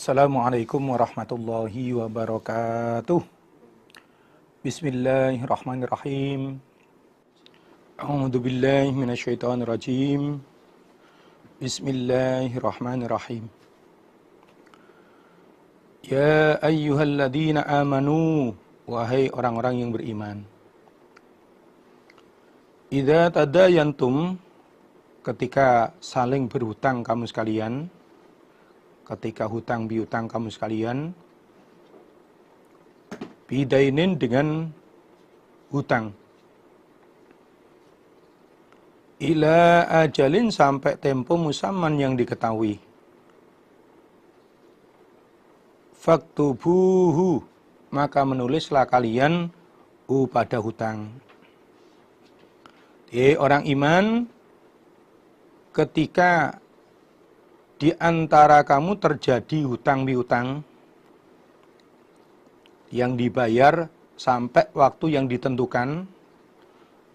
Assalamualaikum warahmatullahi wabarakatuh. Bismillahirrahmanirrahim. A'udzu billahi minasyaitonir rajim. Bismillahirrahmanirrahim. Ya ayyuhalladzina amanu, wahai orang-orang yang beriman. Idza tadayantum, ketika saling berhutang kamu sekalian, ketika hutang piutang kamu sekalian, bidainin dengan hutang, ila ajalin sampai tempo musamman yang diketahui, faktubuhu maka menulislah kalian pada hutang. Orang iman, ketika di antara kamu terjadi hutang piutang yang dibayar sampai waktu yang ditentukan,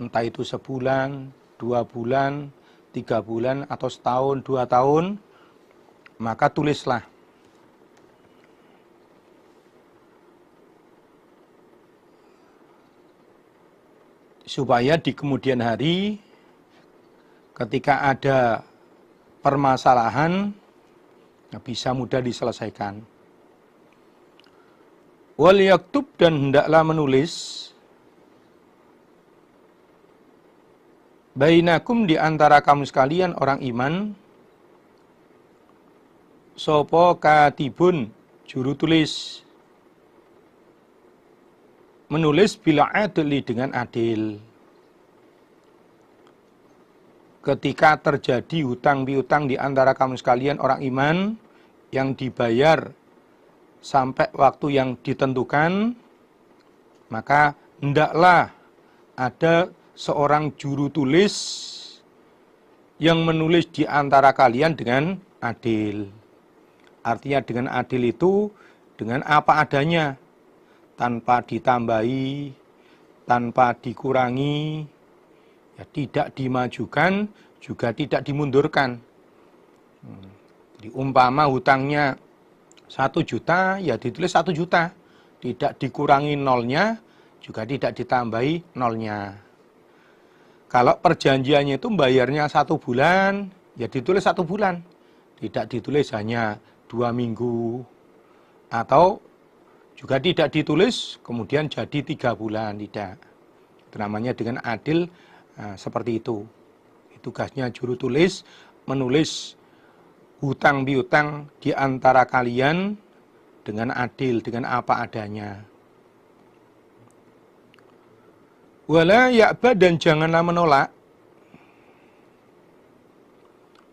entah itu sebulan, 2 bulan, 3 bulan, atau setahun, 2 tahun, maka tulislah. Supaya di kemudian hari, ketika ada permasalahan, bisa mudah diselesaikan. Wal yaktub, dan hendaklah menulis, bainakum, di antara kamu sekalian orang iman, sopo katibun, juru tulis, menulis bila adli, dengan adil. Ketika terjadi hutang piutang di antara kamu sekalian orang iman yang dibayar sampai waktu yang ditentukan, maka hendaklah ada seorang juru tulis yang menulis di antara kalian dengan adil. Artinya dengan adil itu dengan apa adanya, tanpa ditambahi, tanpa dikurangi, ya, tidak dimajukan, juga tidak dimundurkan. Jadi umpama hutangnya 1 juta, ya ditulis 1 juta. Tidak dikurangi nolnya, juga tidak ditambahi nolnya. Kalau perjanjiannya itu bayarnya 1 bulan, ya ditulis 1 bulan. Tidak ditulis hanya 2 minggu. Atau juga tidak ditulis kemudian jadi 3 bulan, tidak. Itu namanya dengan adil. Nah, seperti itu. Tugasnya juru tulis, menulis hutang piutang di antara kalian dengan adil, dengan apa adanya. Wala ya'ba, dan janganlah menolak,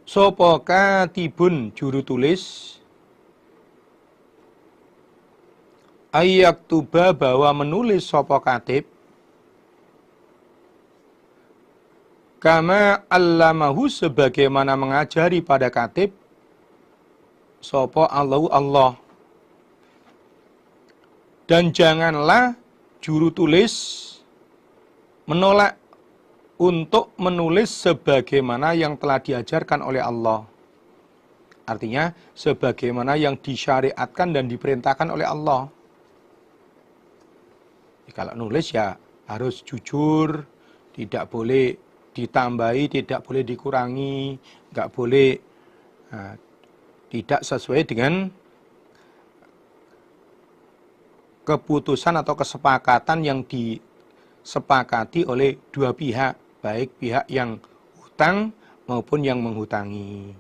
sopo katibun, juru tulis, ayyaktuba, bahwa menulis sopo katib, kama allamahu, sebagaimana mengajari pada katib sopo Allahu Allah. Dan janganlah juru tulis menolak untuk menulis sebagaimana yang telah diajarkan oleh Allah. Artinya sebagaimana yang disyariatkan dan diperintahkan oleh Allah. Kalau nulis ya harus jujur, tidak boleh ditambahi, tidak boleh dikurangi, nggak boleh tidak sesuai dengan keputusan atau kesepakatan yang disepakati oleh dua pihak, baik pihak yang hutang maupun yang menghutangi.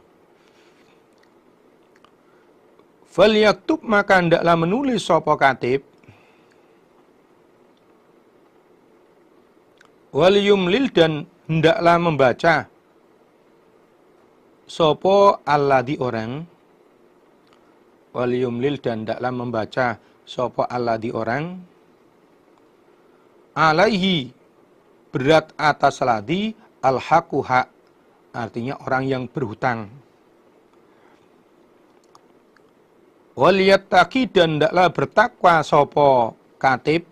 Falyaktub, maka hendaklah menulis sapa katib, wal yumlil, dan hendaklah membaca sopo alladzi, orang, wal yumlil, dan hendaklah membaca sopo alladzi, orang, alaihi, berat atas ladzi, al-haqu, hak, artinya orang yang berhutang. Wal yattaqi, dan hendaklah bertakwa sopo katib,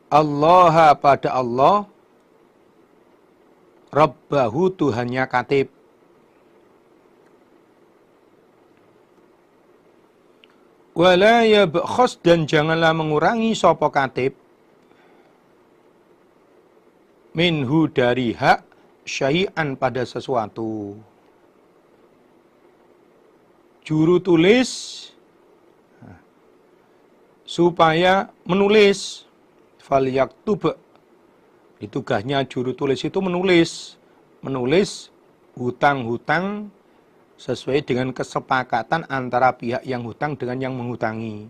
Allah, pada Allah, Rabbahu, Tuhannya katib. Wala yabkhas, dan janganlah mengurangi sapa katib minhu, dari hak, syai'an, pada sesuatu. Juru tulis supaya menulis, fal yaktub, tugasnya juru tulis itu menulis hutang-hutang sesuai dengan kesepakatan antara pihak yang hutang dengan yang menghutangi.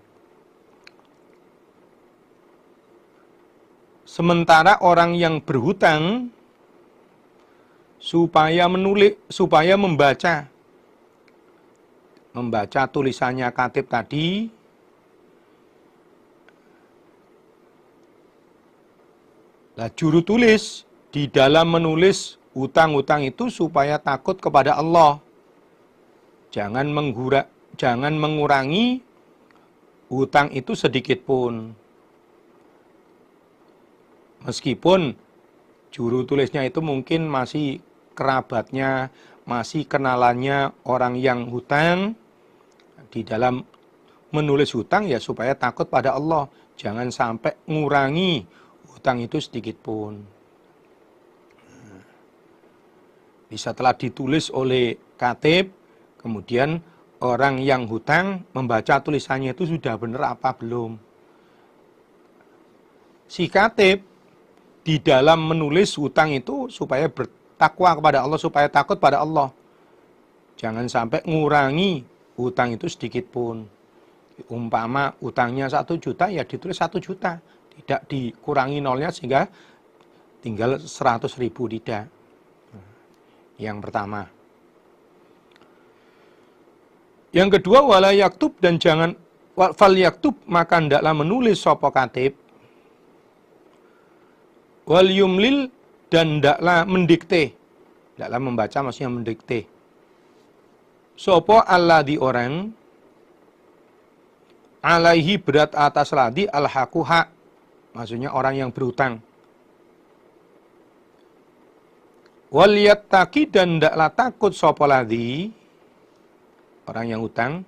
Sementara orang yang berhutang supaya membaca tulisannya katib tadi, nah, juru tulis di dalam menulis hutang-hutang itu supaya takut kepada Allah. Jangan mengurangi hutang itu sedikit pun. Meskipun juru tulisnya itu mungkin masih kerabatnya, masih kenalannya orang yang hutang, di dalam menulis hutang ya supaya takut pada Allah. Jangan sampai ngurangi hutang itu sedikit pun. Bisa telah ditulis oleh katib, kemudian orang yang hutang membaca tulisannya itu sudah benar apa belum. Si katib di dalam menulis hutang itu supaya bertakwa kepada Allah, supaya takut pada Allah. Jangan sampai ngurangi hutang itu sedikit pun. Umpama hutangnya 1 juta, ya ditulis 1 juta. Tidak dikurangi nolnya sehingga tinggal 100.000, tidak. Yang pertama. Yang kedua, wala yaktub, dan jangan fal yaktub, maka hendaklah menulis sapa katib, wal yumlil, dan hendaklah mendikte, hendaklah membaca, maksudnya mendikte, sapa alladzi, orang, alaihi, berat atas ladzi, al-haqu, hak, maksudnya orang yang berhutang. Wal yattaqi, dan hendaklah takut sapa ladzi, orang yang hutang,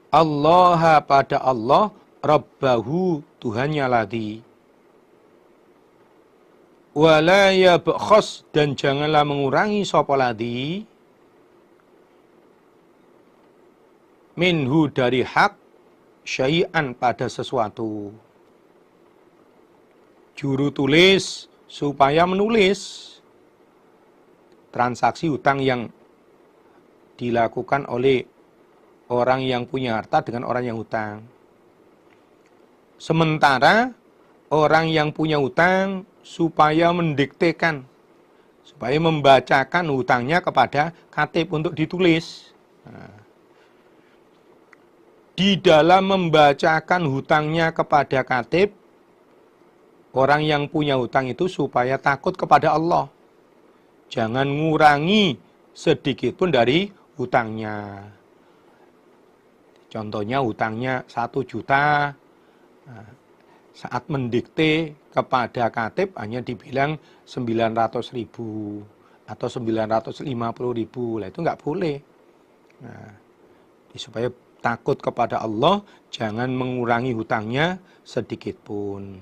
Allah, pada Allah, rabbahu, Tuhannya ladzi. Wala yabkhas, dan janganlah mengurangi sapa ladzi, minhu, dari hak, syai'an, pada sesuatu. Juru tulis supaya menulis transaksi hutang yang dilakukan oleh orang yang punya harta dengan orang yang hutang. Sementara orang yang punya hutang supaya mendiktekan, supaya membacakan hutangnya kepada katib untuk ditulis. Nah, di dalam membacakan hutangnya kepada katib, orang yang punya hutang itu supaya takut kepada Allah. Jangan ngurangi sedikit pun dari hutangnya. Contohnya hutangnya 1 juta, nah, saat mendikte kepada katib hanya dibilang 900.000 atau 950.000, lah itu nggak boleh. Nah, supaya takut kepada Allah, jangan mengurangi hutangnya sedikit pun.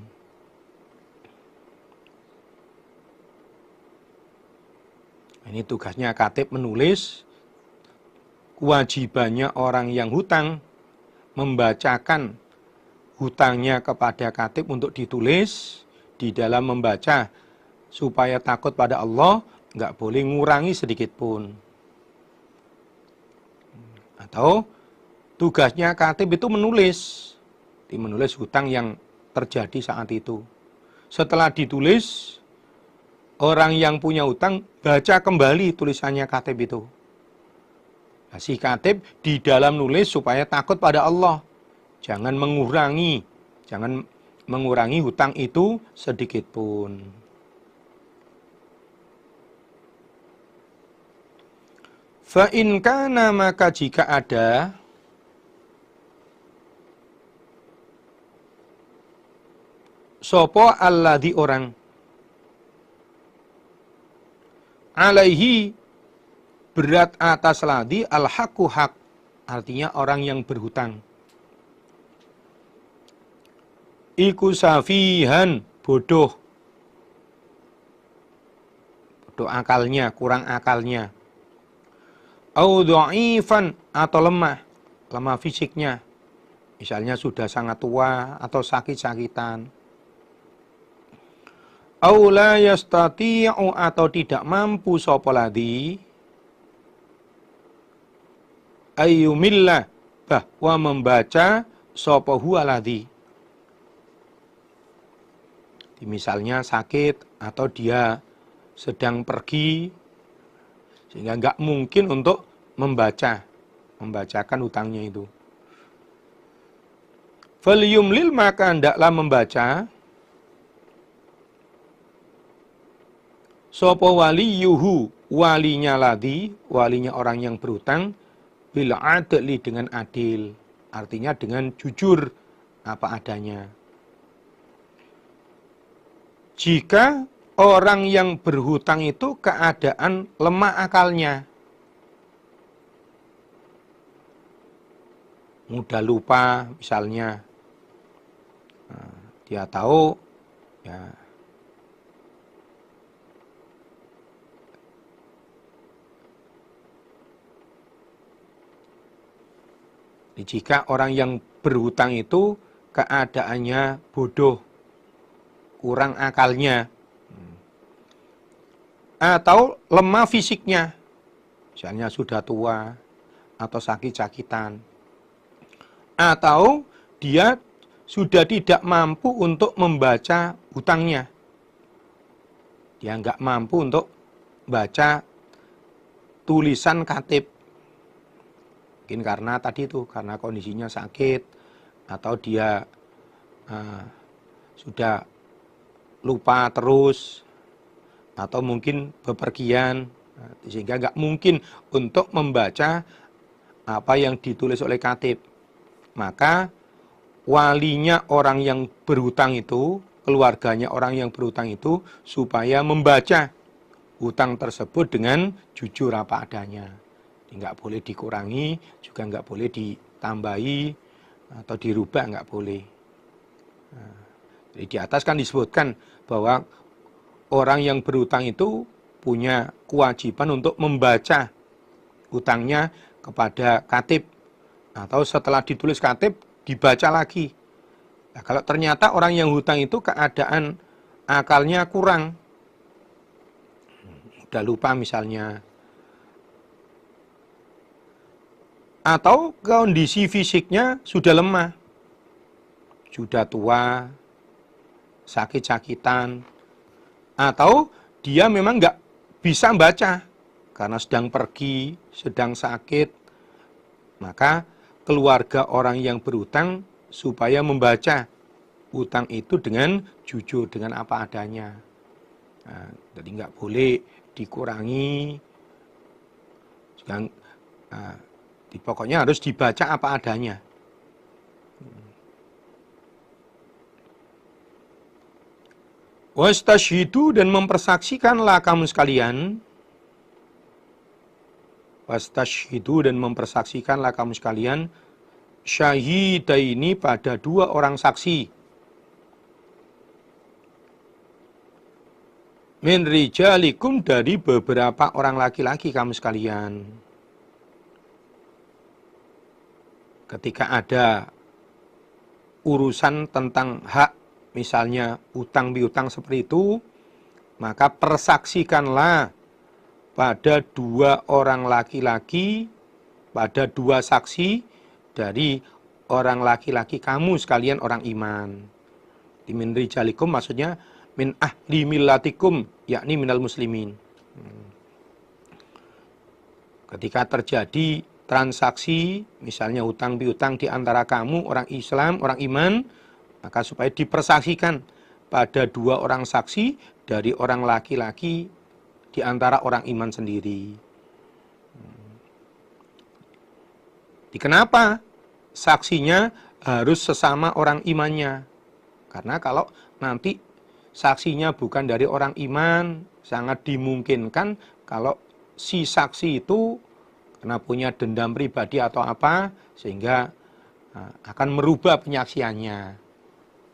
Ini tugasnya katib menulis. Kewajibannya orang yang hutang membacakan hutangnya kepada katib untuk ditulis. Di dalam membaca supaya takut pada Allah, nggak boleh ngurangi sedikit pun. Atau tugasnya katib itu menulis hutang yang terjadi saat itu. Setelah ditulis, orang yang punya hutang baca kembali tulisannya katib itu. Nah, si katib di dalam nulis supaya takut pada Allah. Jangan mengurangi hutang itu sedikit pun. Fa in kana, maka jika ada sopo alladzi, orang, alaihi, berat atas ladzi, al-haqu, hak, artinya orang yang berhutang. Iku safihan, bodoh. Bodoh akalnya, kurang akalnya. Au dha'ifan, atau lemah. Lemah fisiknya. Misalnya sudah sangat tua atau sakit-sakitan. Au la yastati'u, atau tidak mampu sapa ladzi ayyumillah, bahwa membaca sapa huwa ladzi. Misalnya sakit atau dia sedang pergi sehingga nggak mungkin untuk membacakan hutangnya itu. Falyumlil, maka hendaklah membaca sapa waliyuhu, walinya ladzi, walinya orang yang berhutang, bil adli, dengan adil, artinya dengan jujur apa adanya. Jika orang yang berhutang itu keadaan lemah akalnya, mudah lupa misalnya, dia tahu ya jika orang yang berhutang itu keadaannya bodoh, kurang akalnya, atau lemah fisiknya, misalnya sudah tua atau sakit-sakitan, atau dia sudah tidak mampu untuk membaca hutangnya, dia nggak mampu untuk baca tulisan katib, mungkin karena tadi itu, karena kondisinya sakit, atau dia sudah lupa terus, atau mungkin bepergian, sehingga nggak mungkin untuk membaca apa yang ditulis oleh katib. Maka walinya orang yang berhutang itu, keluarganya orang yang berhutang itu, supaya membaca hutang tersebut dengan jujur apa adanya. Nggak boleh dikurangi, juga nggak boleh ditambahi, atau dirubah, nggak boleh. Jadi di atas kan disebutkan bahwa orang yang berhutang itu punya kewajiban untuk membaca hutangnya kepada katib, atau setelah ditulis katib dibaca lagi. Nah, kalau ternyata orang yang hutang itu keadaan akalnya kurang, udah lupa misalnya, atau kondisi fisiknya sudah lemah, sudah tua, sakit-sakitan, atau dia memang nggak bisa baca karena sedang pergi, sedang sakit, maka keluarga orang yang berhutang supaya membaca hutang itu dengan jujur, dengan apa adanya. Nah, jadi nggak boleh dikurangi, juga, pokoknya harus dibaca apa adanya. Wastashhidu, dan mempersaksikanlah kamu sekalian. Wastashhidu, dan mempersaksikanlah kamu sekalian. Syahidaini, pada dua orang saksi. Min rijalikum, dari beberapa orang laki-laki kamu sekalian. Ketika ada urusan tentang hak, misalnya utang piutang seperti itu, maka persaksikanlah pada dua orang laki-laki, pada dua saksi dari orang laki-laki kamu sekalian orang iman. Min rijalikum maksudnya min ahli millatikum, yakni minal muslimin. Ketika terjadi transaksi, misalnya hutang piutang di antara kamu orang Islam, orang iman, maka supaya dipersaksikan pada dua orang saksi dari orang laki-laki di antara orang iman sendiri. Kenapa saksinya harus sesama orang imannya? Karena kalau nanti saksinya bukan dari orang iman, sangat dimungkinkan kalau si saksi itu karena punya dendam pribadi atau apa, sehingga akan merubah penyaksiannya.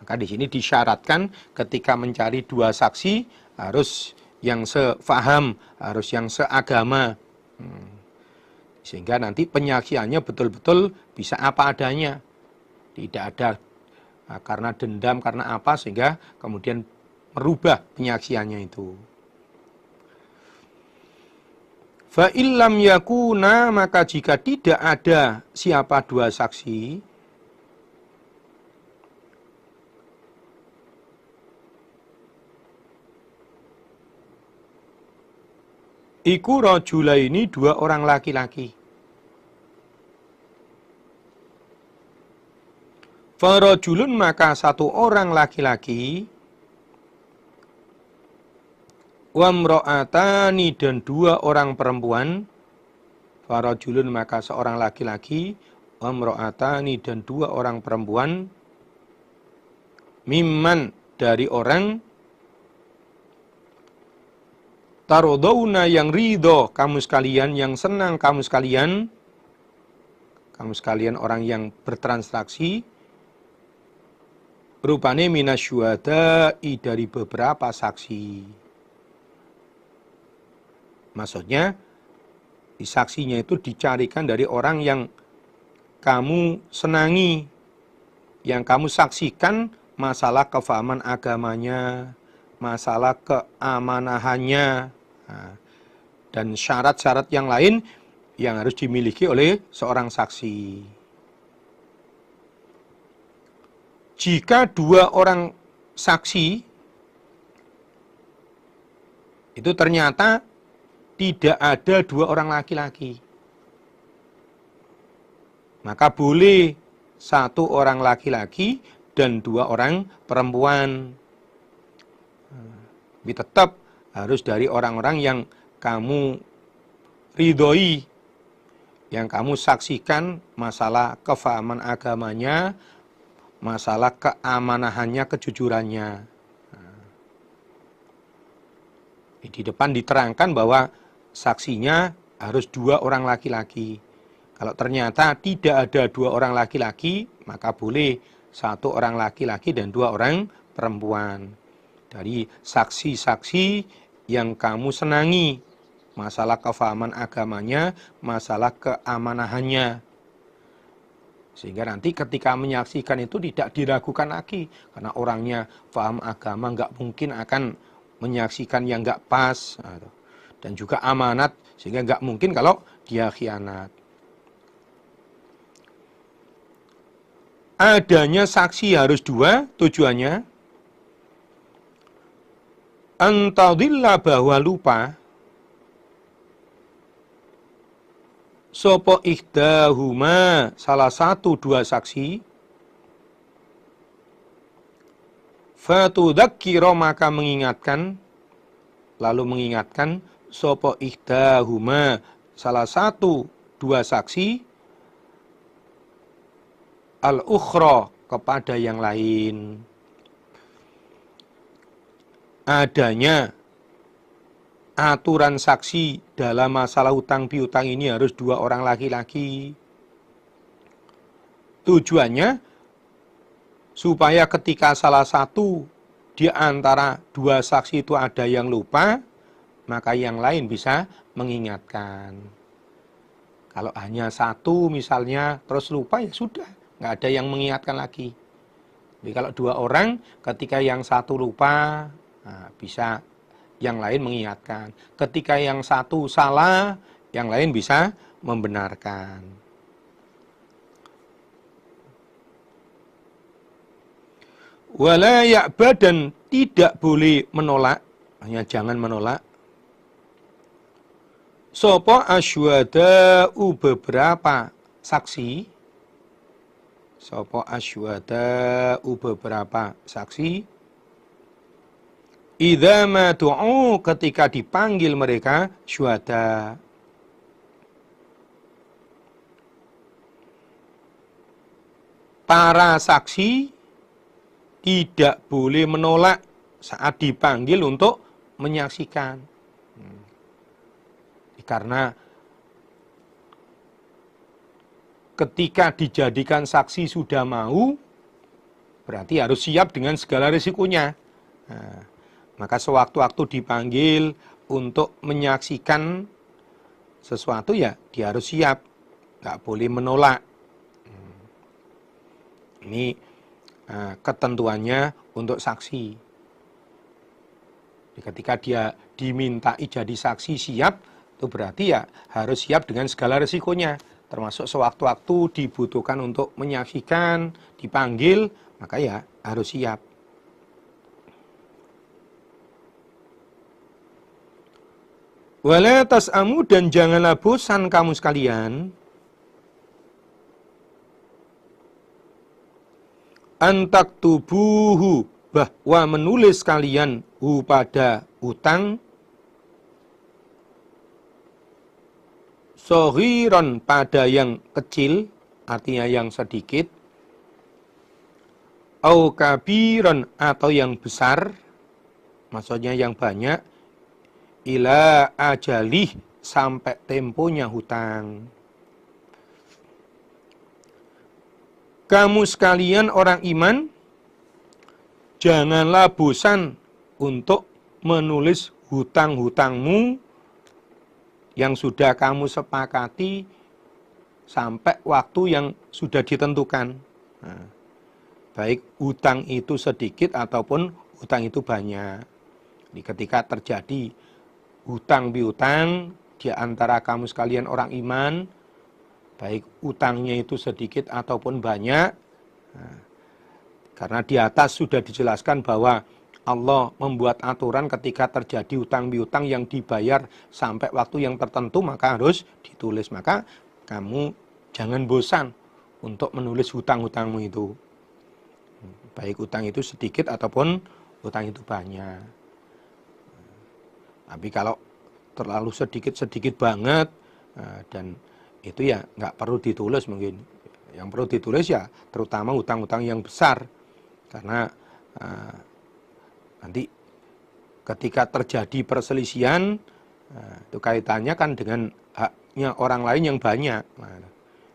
Maka di sini disyaratkan ketika mencari dua saksi harus yang sefaham, harus yang seagama. Sehingga nanti penyaksiannya betul-betul bisa apa adanya. Tidak ada karena dendam, karena apa, sehingga kemudian merubah penyaksiannya itu. Fa illam yakuna, maka jika tidak ada siapa dua saksi, iku rajulaini, dua orang laki-laki. Farajulun, maka satu orang laki-laki, wamro'atani, dan dua orang perempuan. Farajulun, maka seorang laki-laki, wamro'atani, dan dua orang perempuan. Mimman, dari orang, tarodawna, yang ridho kamu sekalian, yang senang kamu sekalian orang yang bertransaksi, rupane minasyuhada'i, dari beberapa saksi. Maksudnya, saksinya itu dicarikan dari orang yang kamu senangi, yang kamu saksikan masalah kefahaman agamanya, masalah keamanahannya, dan syarat-syarat yang lain yang harus dimiliki oleh seorang saksi. Jika dua orang saksi itu ternyata tidak ada dua orang laki-laki, maka boleh satu orang laki-laki dan dua orang perempuan. Tapi tetap harus dari orang-orang yang kamu ridhoi, yang kamu saksikan masalah kefahaman agamanya, masalah keamanahannya, kejujurannya. Di depan diterangkan bahwa saksinya harus dua orang laki-laki. Kalau ternyata tidak ada dua orang laki-laki, maka boleh satu orang laki-laki dan dua orang perempuan. Dari saksi-saksi yang kamu senangi, masalah kefahaman agamanya, masalah keamanahannya. Sehingga nanti ketika menyaksikan itu tidak diragukan lagi. Karena orangnya paham agama, nggak mungkin akan menyaksikan yang nggak pas. Dan juga amanat, sehingga nggak mungkin kalau dia khianat. Adanya saksi harus dua, tujuannya antadilla, bahwa lupa sopo ihdahuma, salah satu dua saksi, fatudzakkira, maka mengingatkan, lalu mengingatkan sopo ihdahuma, salah satu dua saksi, al-ukhra, kepada yang lain. Adanya aturan saksi dalam masalah utang piutang ini harus dua orang laki-laki. Tujuannya supaya ketika salah satu di antara dua saksi itu ada yang lupa, maka yang lain bisa mengingatkan. Kalau hanya satu misalnya terus lupa, ya sudah, nggak ada yang mengingatkan lagi. Jadi kalau dua orang, ketika yang satu lupa, bisa yang lain mengingatkan. Ketika yang satu salah, yang lain bisa membenarkan. Wala ya'ba, dan tidak boleh menolak, hanya jangan menolak. Sopo asywada'u, beberapa saksi. Sopo asywada'u, beberapa saksi. Idza ma du'u, ketika dipanggil mereka syuhada. Para saksi tidak boleh menolak saat dipanggil untuk menyaksikan. Karena ketika dijadikan saksi sudah mau, berarti harus siap dengan segala risikonya. Nah, maka sewaktu-waktu dipanggil untuk menyaksikan sesuatu ya dia harus siap, nggak boleh menolak. Ini ketentuannya untuk saksi. Ketika dia dimintai jadi saksi siap, itu berarti ya harus siap dengan segala risikonya. Termasuk sewaktu-waktu dibutuhkan untuk menyaksikan, dipanggil, maka ya harus siap. Wala tas'amu, dan janganlah bosan kamu sekalian antak tubuhu, bahwa menulis kalian hu pada utang sohiron, pada yang kecil, artinya yang sedikit, au kabiron, atau yang besar, maksudnya yang banyak, ila ajalih, sampai temponya hutang. Kamu sekalian orang iman, janganlah bosan untuk menulis hutang-hutangmu yang sudah kamu sepakati sampai waktu yang sudah ditentukan. Nah, baik hutang itu sedikit ataupun hutang itu banyak. Jadi ketika terjadi hutang piutang di antara kamu sekalian orang iman, baik utangnya itu sedikit ataupun banyak, nah, karena di atas sudah dijelaskan bahwa Allah membuat aturan ketika terjadi hutang piutang yang dibayar sampai waktu yang tertentu maka harus ditulis. Maka kamu jangan bosan untuk menulis hutang-hutangmu itu, baik hutang itu sedikit ataupun hutang itu banyak. Tapi kalau terlalu sedikit banget, dan itu ya nggak perlu ditulis mungkin. Yang perlu ditulis ya terutama hutang-hutang yang besar, karena nanti ketika terjadi perselisihan, itu kaitannya kan dengan haknya orang lain yang banyak. Nah,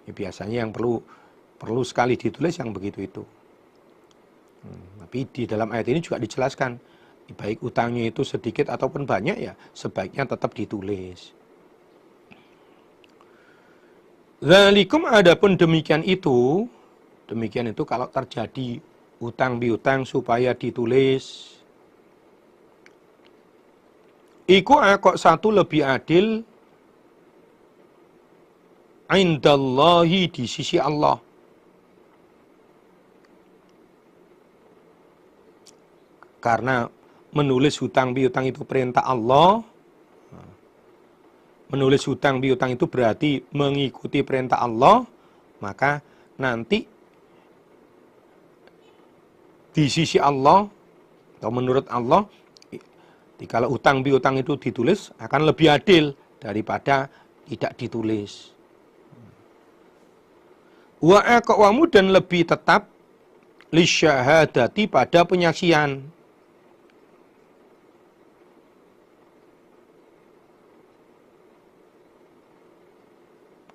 ya biasanya yang perlu sekali ditulis yang begitu itu. Tapi di dalam ayat ini juga dijelaskan, baik utangnya itu sedikit ataupun banyak ya sebaiknya tetap ditulis. Zalikum, adapun demikian itu kalau terjadi utang piutang supaya ditulis. Iku kok satu lebih adil indallahi, di sisi Allah. Karena menulis hutang piutang itu perintah Allah. Menulis hutang piutang itu berarti mengikuti perintah Allah, maka nanti di sisi Allah atau menurut Allah, kalau hutang piutang itu ditulis akan lebih adil daripada tidak ditulis. Wa aqwamu, dan lebih tetap lisyahadati, pada penyaksian.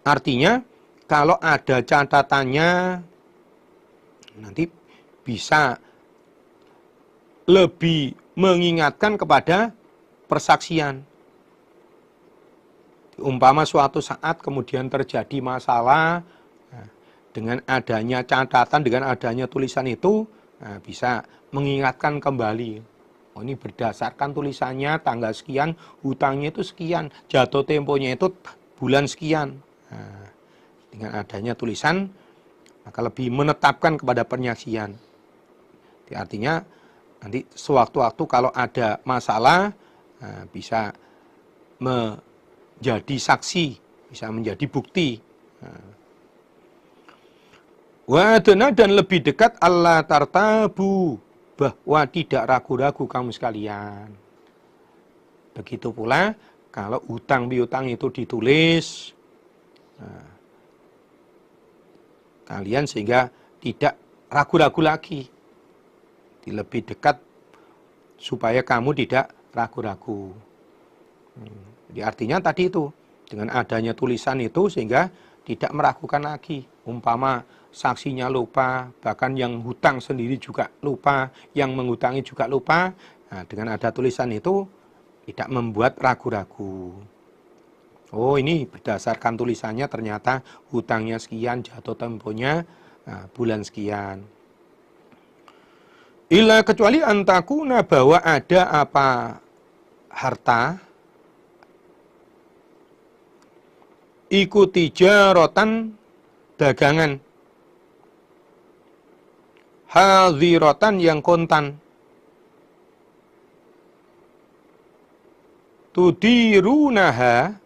Artinya kalau ada catatannya nanti bisa lebih mengingatkan kepada persaksian. Umpama suatu saat kemudian terjadi masalah, dengan adanya catatan, dengan adanya tulisan itu, bisa mengingatkan kembali. Oh, ini berdasarkan tulisannya tanggal sekian, hutangnya itu sekian, jatuh temponya itu bulan sekian. Nah, dengan adanya tulisan maka lebih menetapkan kepada penyaksian. Artinya nanti sewaktu-waktu kalau ada masalah, bisa menjadi saksi, bisa menjadi bukti. Wa adna, dan lebih dekat Allah tartabu, bahwa tidak ragu-ragu kamu sekalian. Begitu pula kalau hutang piutang itu ditulis, kalian sehingga tidak ragu-ragu lagi. Lebih dekat supaya kamu tidak ragu-ragu. Jadi artinya tadi itu, dengan adanya tulisan itu sehingga tidak meragukan lagi. Umpama saksinya lupa, bahkan yang hutang sendiri juga lupa, yang menghutangi juga lupa. Nah, dengan ada tulisan itu tidak membuat ragu-ragu. Oh, ini berdasarkan tulisannya ternyata hutangnya sekian, jatuh temponya bulan sekian. Illa kecuali antakuna bahwa ada apa harta ikuti jarotan dagangan hadirotan yang kontan tudirunaha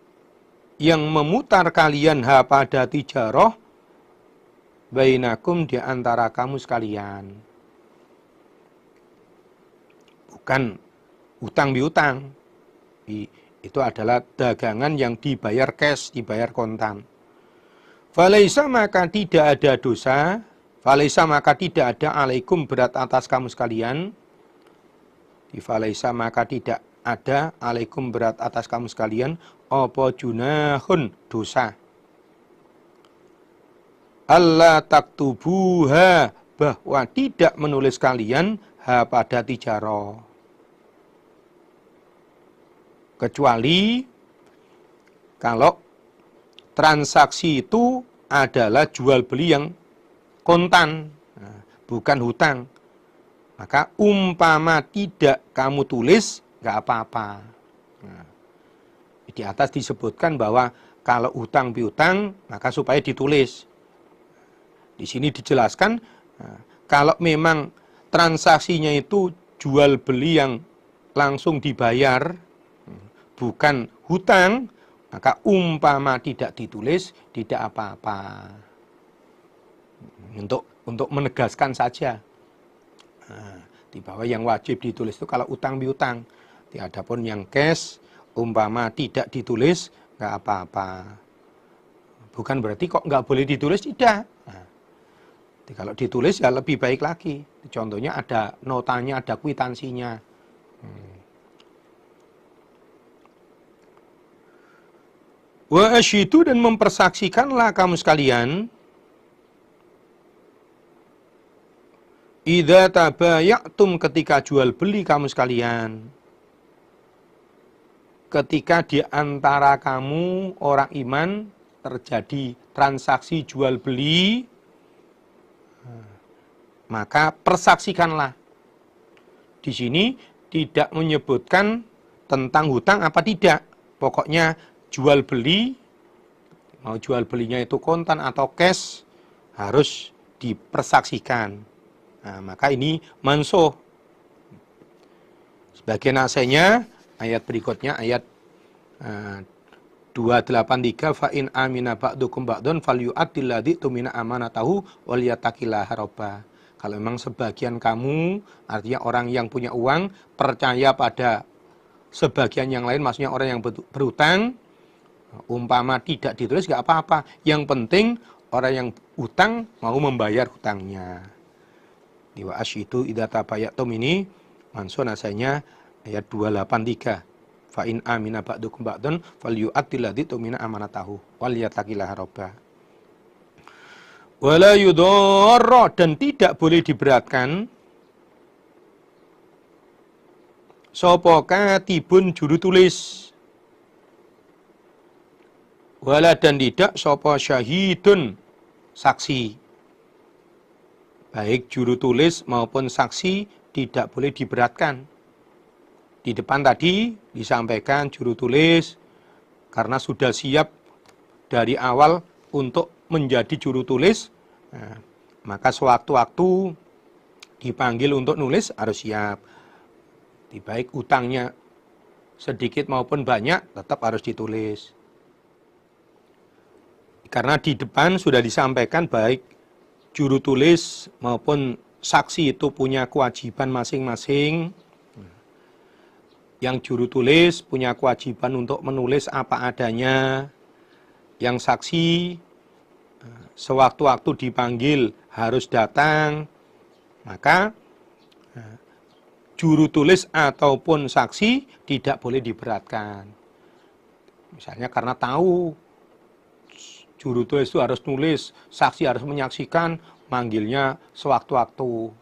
yang memutar kalian ha pada tijaroh bainakum di antara kamu sekalian. Bukan utang piutang. Itu adalah dagangan yang dibayar cash, dibayar kontan. Falaisa maka tidak ada dosa, falaisa maka tidak ada alaikum berat atas kamu sekalian. Di falaisa maka tidak ada alaikum berat atas kamu sekalian, apa junahun dosa. Allah taktubuha bahwa tidak menulis kalian ha pada tijarah. Kecuali kalau transaksi itu adalah jual beli yang kontan, bukan hutang. Maka umpama tidak kamu tulis, nggak apa-apa. Di atas disebutkan bahwa kalau hutang piutang, maka supaya ditulis. Di sini dijelaskan, kalau memang transaksinya itu jual beli yang langsung dibayar, bukan hutang, maka umpama tidak ditulis, tidak apa-apa. Untuk menegaskan saja. Di bawah yang wajib ditulis itu kalau utang piutang. Adapun yang cash, umpama tidak ditulis, nggak apa-apa. Bukan berarti kok nggak boleh ditulis, tidak. Kalau ditulis ya lebih baik lagi. Contohnya ada notanya, ada kwitansinya. Wa asyidu dan mempersaksikanlah kamu sekalian idza tabayatum ketika jual beli kamu sekalian. Ketika di antara kamu orang iman terjadi transaksi jual beli, maka persaksikanlah. Di sini tidak menyebutkan tentang hutang apa tidak. Pokoknya jual beli, mau jual belinya itu kontan atau cash, harus dipersaksikan. Nah, maka ini mansuh. Sebagai nasihatnya, ayat berikutnya, ayat 283, fa'in amina ba'dukum ba'dun falyu'addil ladzi tumina amanatahu wal yattaqillaha rabbah. Kalau memang sebagian kamu, artinya orang yang punya uang, percaya pada sebagian yang lain, maksudnya orang yang berutang, umpama tidak ditulis nggak apa-apa. Yang penting orang yang utang mau membayar hutangnya. Di wa asyidu idza tabayatum ini mansuh nasanya ayat 283. Fa in amina ba'dukum ba'dun falyu'addil ladzi tumina amanatahu wal yattaqillaha rabbah. Wala yudharra dan tidak boleh diberatkan sapa katibun juru tulis. Wala dan tidak sapa syahidun saksi. Baik juru tulis maupun saksi tidak boleh diberatkan. Di depan tadi disampaikan juru tulis karena sudah siap dari awal untuk menjadi juru tulis, maka sewaktu-waktu dipanggil untuk nulis harus siap. Baik utangnya sedikit maupun banyak tetap harus ditulis. Karena di depan sudah disampaikan baik juru tulis maupun saksi itu punya kewajiban masing-masing. Yang juru tulis punya kewajiban untuk menulis apa adanya. Yang saksi sewaktu-waktu dipanggil harus datang. Maka juru tulis ataupun saksi tidak boleh diberatkan. Misalnya karena tahu juru tulis itu harus nulis, saksi harus menyaksikan, manggilnya sewaktu-waktu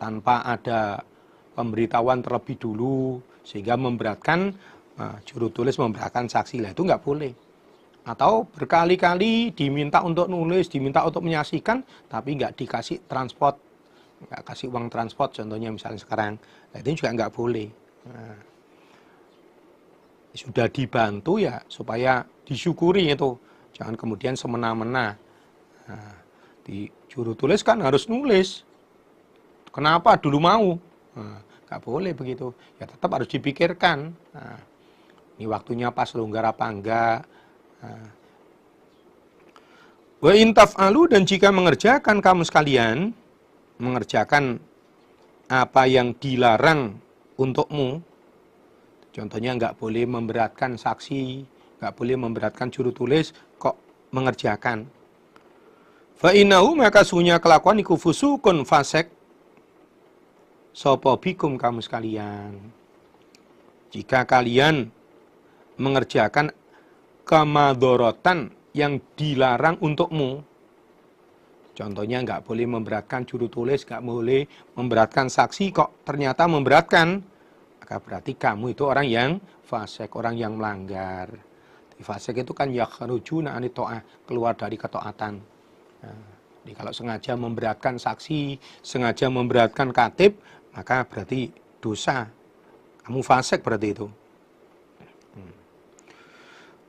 tanpa ada pemberitahuan terlebih dulu, sehingga memberatkan juru tulis, memberatkan saksi lah, itu nggak boleh. Atau berkali-kali diminta untuk nulis, diminta untuk menyaksikan, tapi nggak dikasih transport, nggak kasih uang transport contohnya misalnya sekarang, nah, itu juga nggak boleh. Nah, sudah dibantu ya supaya disyukuri itu, jangan kemudian semena-mena. Nah, di juru tulis kan harus nulis, kenapa dulu mau, nah, nggak boleh begitu, ya tetap harus dipikirkan. Nah, ini waktunya pas longgar apa enggak. Nah, wa in taf'alu, dan jika mengerjakan kamu sekalian, mengerjakan apa yang dilarang untukmu, contohnya nggak boleh memberatkan saksi, nggak boleh memberatkan juru tulis, kok mengerjakan. Fa innahu, maka sunya kelakuan iku fusukun fasek, sapa bikum kamu sekalian. Jika kalian mengerjakan kemadorotan yang dilarang untukmu, contohnya nggak boleh memberatkan juru tulis, nggak boleh memberatkan saksi, kok ternyata memberatkan, maka berarti kamu itu orang yang fasik, orang yang melanggar. Fasik itu kan yakhrujuna anit ta'ah, keluar dari ketaatan. Nah, jadi kalau sengaja memberatkan saksi, sengaja memberatkan katib, maka berarti dosa. Kamu fasik berarti itu.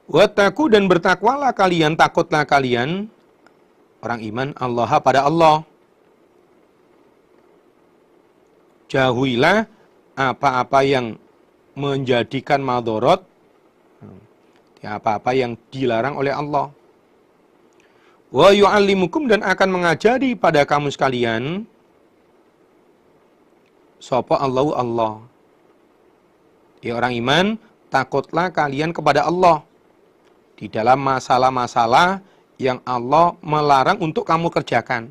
Wattaqu, dan bertakwalah kalian, takutlah kalian, orang iman, Allah, pada Allah. Jauhilah apa-apa yang menjadikan madorot, ya, apa-apa yang dilarang oleh Allah. Wa yu'allimukum, dan akan mengajari pada kamu sekalian, sapa Allahu Allah. Ya orang iman, takutlah kalian kepada Allah di dalam masalah-masalah yang Allah melarang untuk kamu kerjakan.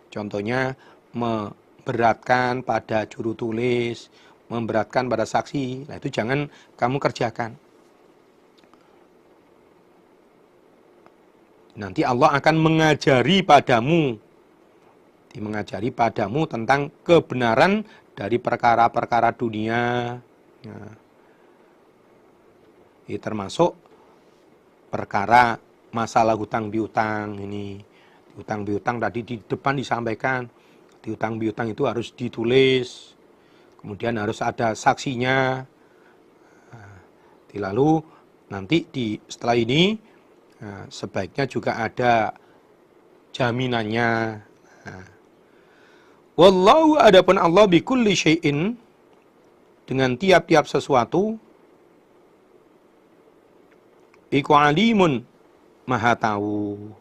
Contohnya memberatkan pada juru tulis, memberatkan pada saksi, nah itu jangan kamu kerjakan. Nanti Allah akan mengajari padamu tentang kebenaran dari perkara-perkara dunia. Nah, ini termasuk perkara masalah hutang piutang ini. Hutang piutang tadi di depan disampaikan, di hutang piutang itu harus ditulis, kemudian harus ada saksinya. Nah, lalu nanti setelah ini, nah, sebaiknya juga ada jaminannya. Nah, wallahu, adapun Allah, bikulli syai'in, dengan tiap-tiap sesuatu, iku alimun, maha tahu,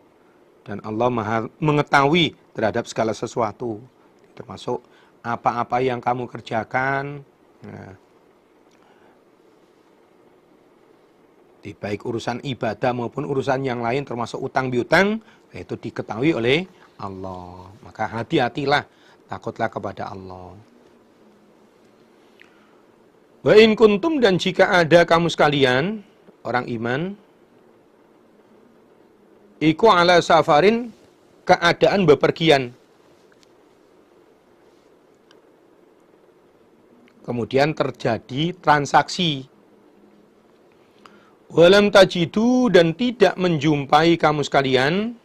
dan Allah maha mengetahui terhadap segala sesuatu, termasuk apa-apa yang kamu kerjakan. Nah, baik urusan ibadah maupun urusan yang lain, termasuk utang piutang, itu diketahui oleh Allah. Maka hati-hatilah, takutlah kepada Allah. Wa in kuntum, dan jika ada kamu sekalian, orang iman, iku ala safarin, keadaan bepergian, kemudian terjadi transaksi, walam tajidu, dan tidak menjumpai kamu sekalian,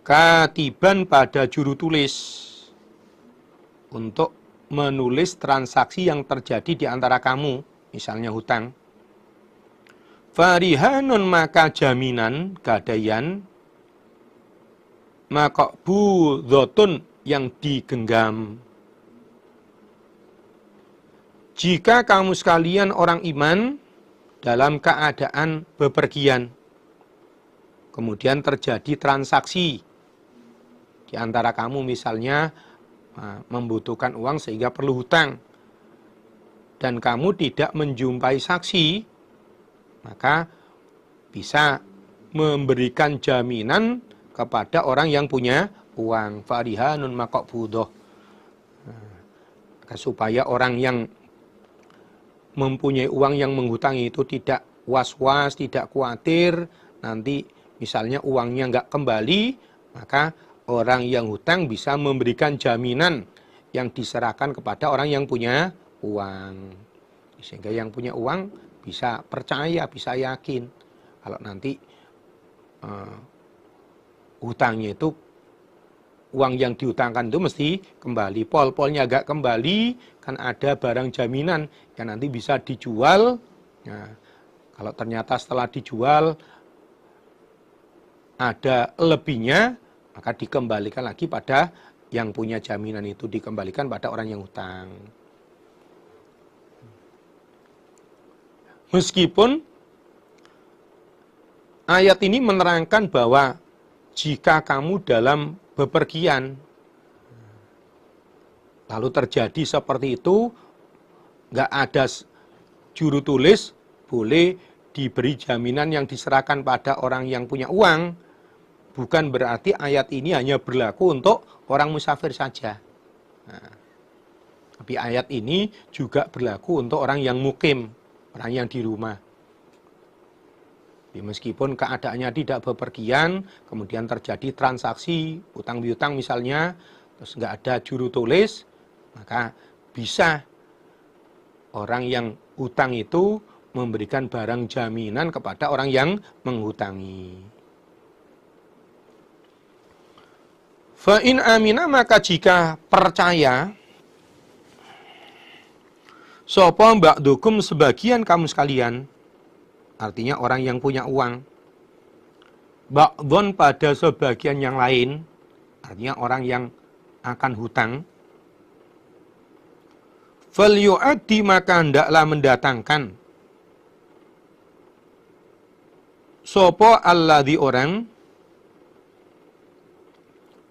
katiban, pada juru tulis untuk menulis transaksi yang terjadi di antara kamu, misalnya hutang. Farihanun, maka jaminan, gadaian, maka budotun, yang digenggam. Jika kamu sekalian orang iman dalam keadaan bepergian, kemudian terjadi transaksi di antara kamu, misalnya membutuhkan uang sehingga perlu hutang, dan kamu tidak menjumpai saksi, maka bisa memberikan jaminan kepada orang yang punya uang. Farihanun maqbudah, supaya orang yang mempunyai uang yang menghutangi itu tidak was-was, tidak khawatir, nanti misalnya uangnya nggak kembali, maka orang yang hutang bisa memberikan jaminan yang diserahkan kepada orang yang punya uang. Sehingga yang punya uang bisa percaya, bisa yakin. Kalau nanti hutangnya itu, uang yang dihutangkan itu mesti kembali. Pol-polnya agak kembali, kan ada barang jaminan yang nanti bisa dijual. Nah, kalau ternyata setelah dijual ada lebihnya, maka dikembalikan lagi pada yang punya jaminan itu, dikembalikan pada orang yang hutang. Meskipun ayat ini menerangkan bahwa jika kamu dalam bepergian, lalu terjadi seperti itu, nggak ada juru tulis, boleh diberi jaminan yang diserahkan pada orang yang punya uang. Bukan berarti ayat ini hanya berlaku untuk orang musafir saja. Nah, tapi ayat ini juga berlaku untuk orang yang mukim, orang yang di rumah. Meskipun keadaannya tidak bepergian, kemudian terjadi transaksi utang piutang misalnya, terus nggak ada juru tulis, maka bisa orang yang hutang itu memberikan barang jaminan kepada orang yang menghutangi. Fa in amina, maka jika percaya sapa ba'dukum, sebagian kamu sekalian, artinya orang yang punya uang, ba'dhon, pada sebagian yang lain, artinya orang yang akan hutang, falyu'addi, maka hendaklah mendatangkan sapa alladzi, orang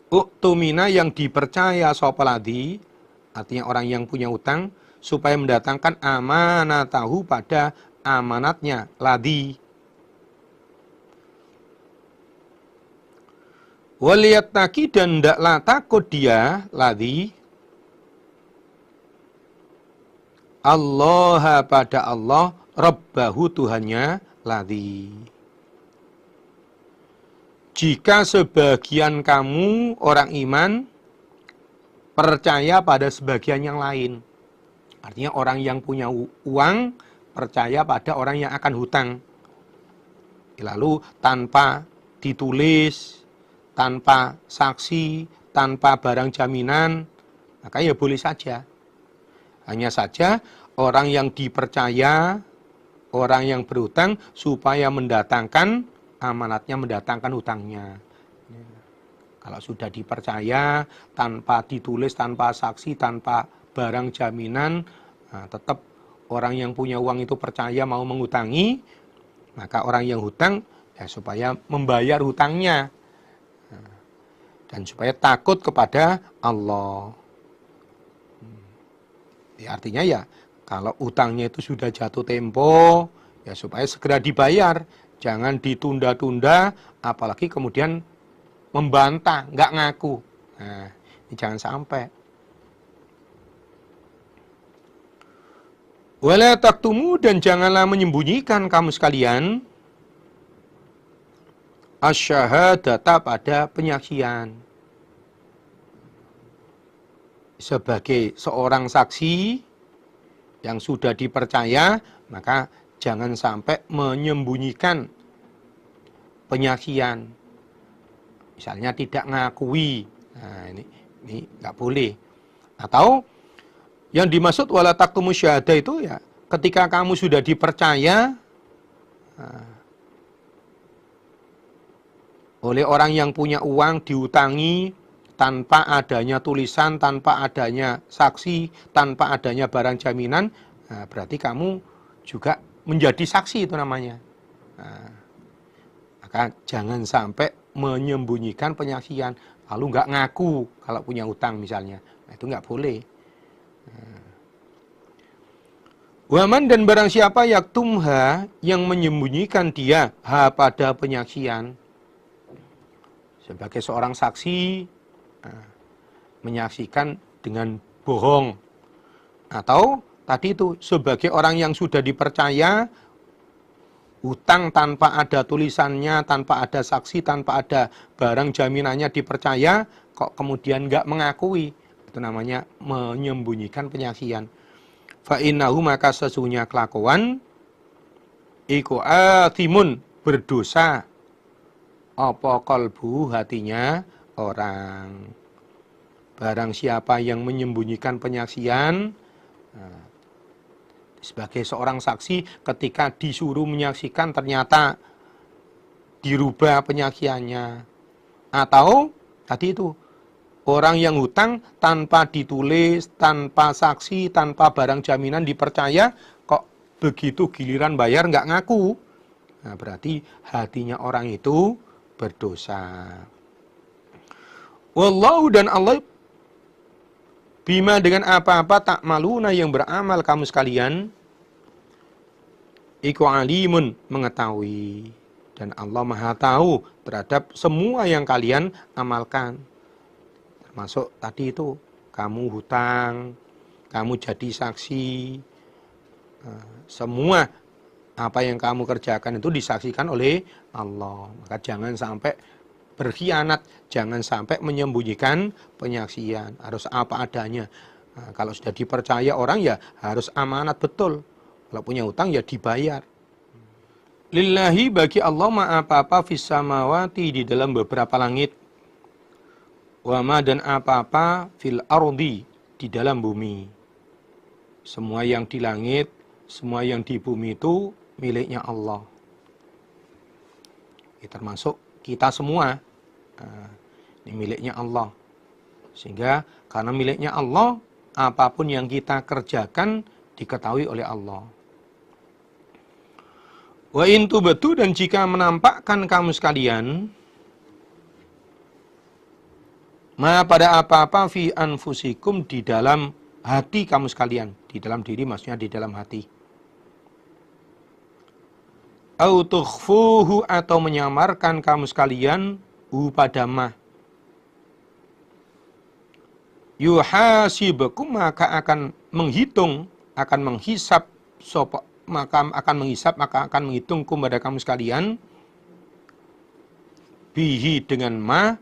uktumina, yang dipercaya sapa ladzi, artinya orang yang punya hutang, supaya mendatangkan amanatahu, pada amanatnya ladzi. Waliyattaqi, dan hendaklah takut dia ladzi, Allah, pada Allah, rabbahu, Tuhannya ladzi. Jika sebagian kamu orang iman percaya pada sebagian yang lain, artinya orang yang punya uang percaya pada orang yang akan hutang, lalu tanpa ditulis, tanpa saksi, tanpa barang jaminan, maka ya boleh saja. Hanya saja orang yang dipercaya, orang yang berhutang, supaya mendatangkan amanatnya, mendatangkan hutangnya. Kalau sudah dipercaya, tanpa ditulis, tanpa saksi, tanpa barang jaminan, nah, tetap orang yang punya uang itu percaya mau menghutangi, maka orang yang hutang ya supaya membayar hutangnya, dan supaya takut kepada Allah. Ya, artinya ya, kalau hutangnya itu sudah jatuh tempo, ya supaya segera dibayar. Jangan ditunda-tunda, apalagi kemudian membantah, nggak ngaku. Nah, ini jangan sampai. Wala taktumu, dan janganlah menyembunyikan kamu sekalian asyhadata, pada penyaksian. Sebagai seorang saksi yang sudah dipercaya, maka jangan sampai menyembunyikan penyaksian. Misalnya tidak ngakui. Nah, ini nggak boleh. Atau yang dimaksud wala taktumu syahadah itu ya ketika kamu sudah dipercaya oleh orang yang punya uang, dihutangi, tanpa adanya tulisan, tanpa adanya saksi, tanpa adanya barang jaminan, nah, berarti kamu juga menjadi saksi, itu namanya. Nah, maka jangan sampai menyembunyikan penyaksian, lalu nggak ngaku kalau punya utang misalnya. Nah, itu nggak boleh. Waman, dan barang siapa yaktumha, yang menyembunyikan dia pada penyaksian, sebagai seorang saksi menyaksikan dengan bohong, atau tadi itu sebagai orang yang sudah dipercaya hutang tanpa ada tulisannya, tanpa ada saksi, tanpa ada barang jaminannya dipercaya, kok kemudian nggak mengakui. Itu namanya menyembunyikan penyaksian. Fa innahu maka sesungguhnya kelakuan iku athimun berdosa apa qalbu hatinya orang. Barang siapa yang menyembunyikan penyaksian, nah, sebagai seorang saksi ketika disuruh menyaksikan ternyata dirubah penyaksiannya. Atau tadi itu orang yang hutang tanpa ditulis, tanpa saksi, tanpa barang jaminan dipercaya, kok begitu giliran bayar nggak ngaku. Nah, berarti hatinya orang itu berdosa. Wallahu dan Allah bima dengan apa-apa tak maluna yang beramal kamu sekalian, iku alimun mengetahui. Dan Allah maha tahu terhadap semua yang kalian amalkan. Termasuk tadi itu, kamu hutang, kamu jadi saksi, semua apa yang kamu kerjakan itu disaksikan oleh Allah. Maka jangan sampai berkhianat, jangan sampai menyembunyikan penyaksian. Harus apa adanya. Nah, kalau sudah dipercaya orang ya harus amanat betul. Kalau punya hutang ya dibayar. Lillahi bagi Allah ma apa-apa fis samawati di dalam beberapa langit. Wa ma dan apa-apa fil ardi di dalam bumi. Semua yang di langit, semua yang di bumi itu miliknya Allah. Ini termasuk kita semua. Nah, ini miliknya Allah. Sehingga karena miliknya Allah, apapun yang kita kerjakan diketahui oleh Allah. Wa in tubatu dan jika menampakkan kamu sekalian ma pada apa-apa fi anfusikum di dalam hati kamu sekalian, di dalam diri maksudnya di dalam hati. Au tukhfuhu atau menyamarkan kamu sekalian pada ma. Yuhasibukum maka akan menghitung, akan menghisap maka akan menghitung kepada kamu sekalian bihi dengan ma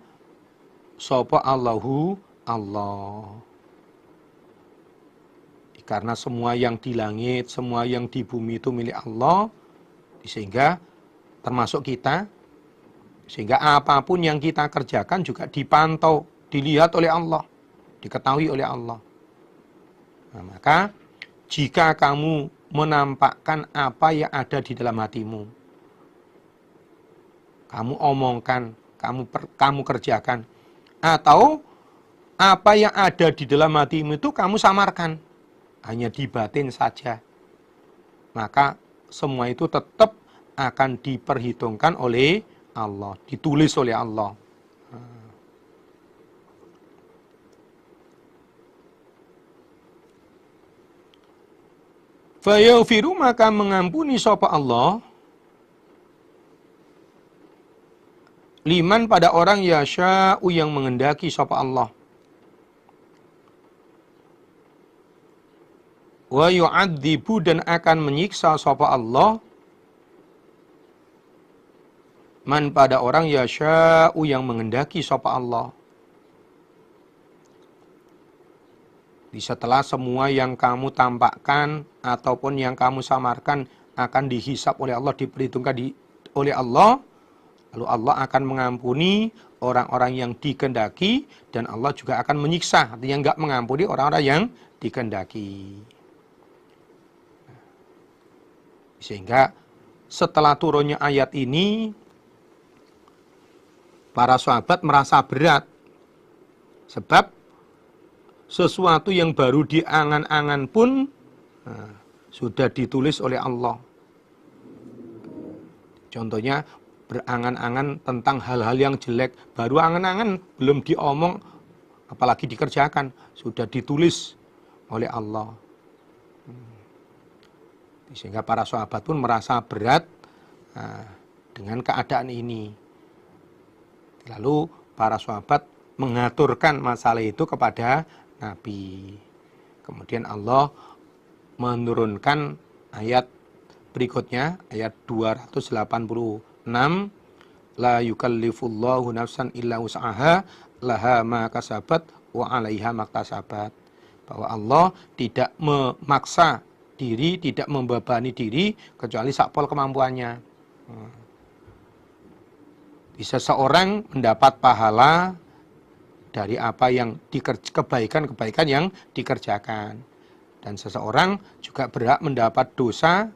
sapa Allahu Allah. Karena semua yang di langit, semua yang di bumi itu milik Allah, sehingga termasuk kita, sehingga apapun yang kita kerjakan juga dipantau, dilihat oleh Allah, diketahui oleh Allah. Nah, maka jika kamu menampakkan apa yang ada di dalam hatimu, kamu omongkan, kamu kerjakan, atau apa yang ada di dalam hatimu itu kamu samarkan, hanya di batin saja, maka semua itu tetap akan diperhitungkan oleh Allah, ditulis oleh Allah. Fayaghfiru maka mengampuni sapa Allah liman pada orang yasya'u yang menghendaki sapa Allah. Wa yu'adzibu dan akan menyiksa sapa Allah man pada orang yasya'u yang menghendaki sapa Allah. Setelah semua yang kamu tampakkan ataupun yang kamu samarkan akan dihisap oleh Allah, diperhitungkan oleh Allah, lalu Allah akan mengampuni orang-orang yang dikehendaki dan Allah juga akan menyiksa, artinya enggak mengampuni orang-orang yang dikehendaki. Sehingga setelah turunnya ayat ini, para sahabat merasa berat, sebab sesuatu yang baru diangan-angan pun sudah ditulis oleh Allah. Contohnya berangan-angan tentang hal-hal yang jelek, baru angan-angan belum diomong apalagi dikerjakan, sudah ditulis oleh Allah. Sehingga para sahabat pun merasa berat dengan keadaan ini. Lalu para sahabat mengaturkan masalah itu kepada Nabi. Kemudian Allah menurunkan ayat berikutnya, ayat 286, la yukallifullahu nafsan illa wus'aha laha ma kasabat wa 'alaiha maktasabat. Bahwa Allah tidak memaksa diri, tidak membebani diri kecuali sakpol kemampuannya. Bisa seorang mendapat pahala dari apa yang kebaikan-kebaikan yang dikerjakan. Dan seseorang juga berhak mendapat dosa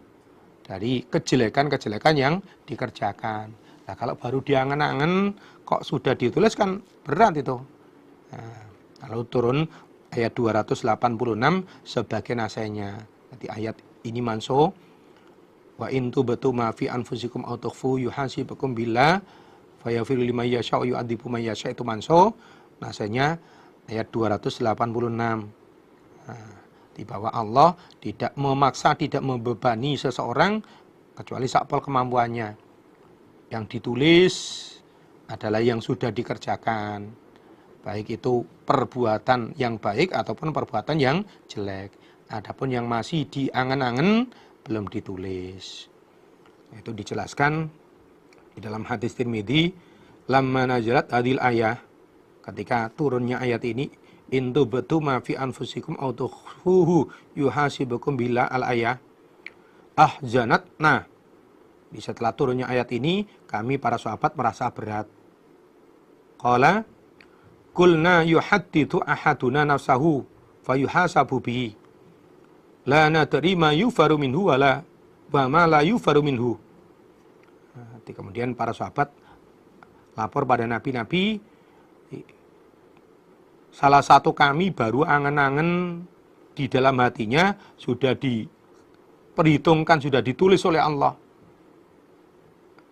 dari kejelekan-kejelekan yang dikerjakan. Nah, kalau baru diangen-angen kok sudah ditulis kan berat itu. Nah, lalu turun ayat 286 sebagai nasihatnya. Nanti ayat ini mansuh. Wa in tubtu ma fi anfusikum aw tukhfu yuhasibukum billah fayaghfiru liman yasha wa yu'adzibu man yasha, itu mansuh. Nasihatnya ayat 286. Nah, di bawah Allah tidak memaksa, tidak membebani seseorang kecuali sakpol kemampuannya. Yang ditulis adalah yang sudah dikerjakan, baik itu perbuatan yang baik ataupun perbuatan yang jelek. Adapun yang masih diangen-angen belum ditulis. Itu dijelaskan di dalam hadis Tirmidzi, lamma nazalat hadil ayah, ketika turunnya ayat ini, in tubtu ma fi anfusikum aw tukhfuhu yuhasibukum billah al ayah ahzanat. Nah, setelah turunnya ayat ini, kami para sahabat merasa berat. Qala qulna yuhaddithu ahaduna nafsahu fayuhasabu bihi la nadri ma yufaru minhu wala wa ma la yufaru minhu. Kemudian para sahabat lapor pada nabi-nabi, salah satu kami baru angen-angen di dalam hatinya sudah diperhitungkan, sudah ditulis oleh Allah.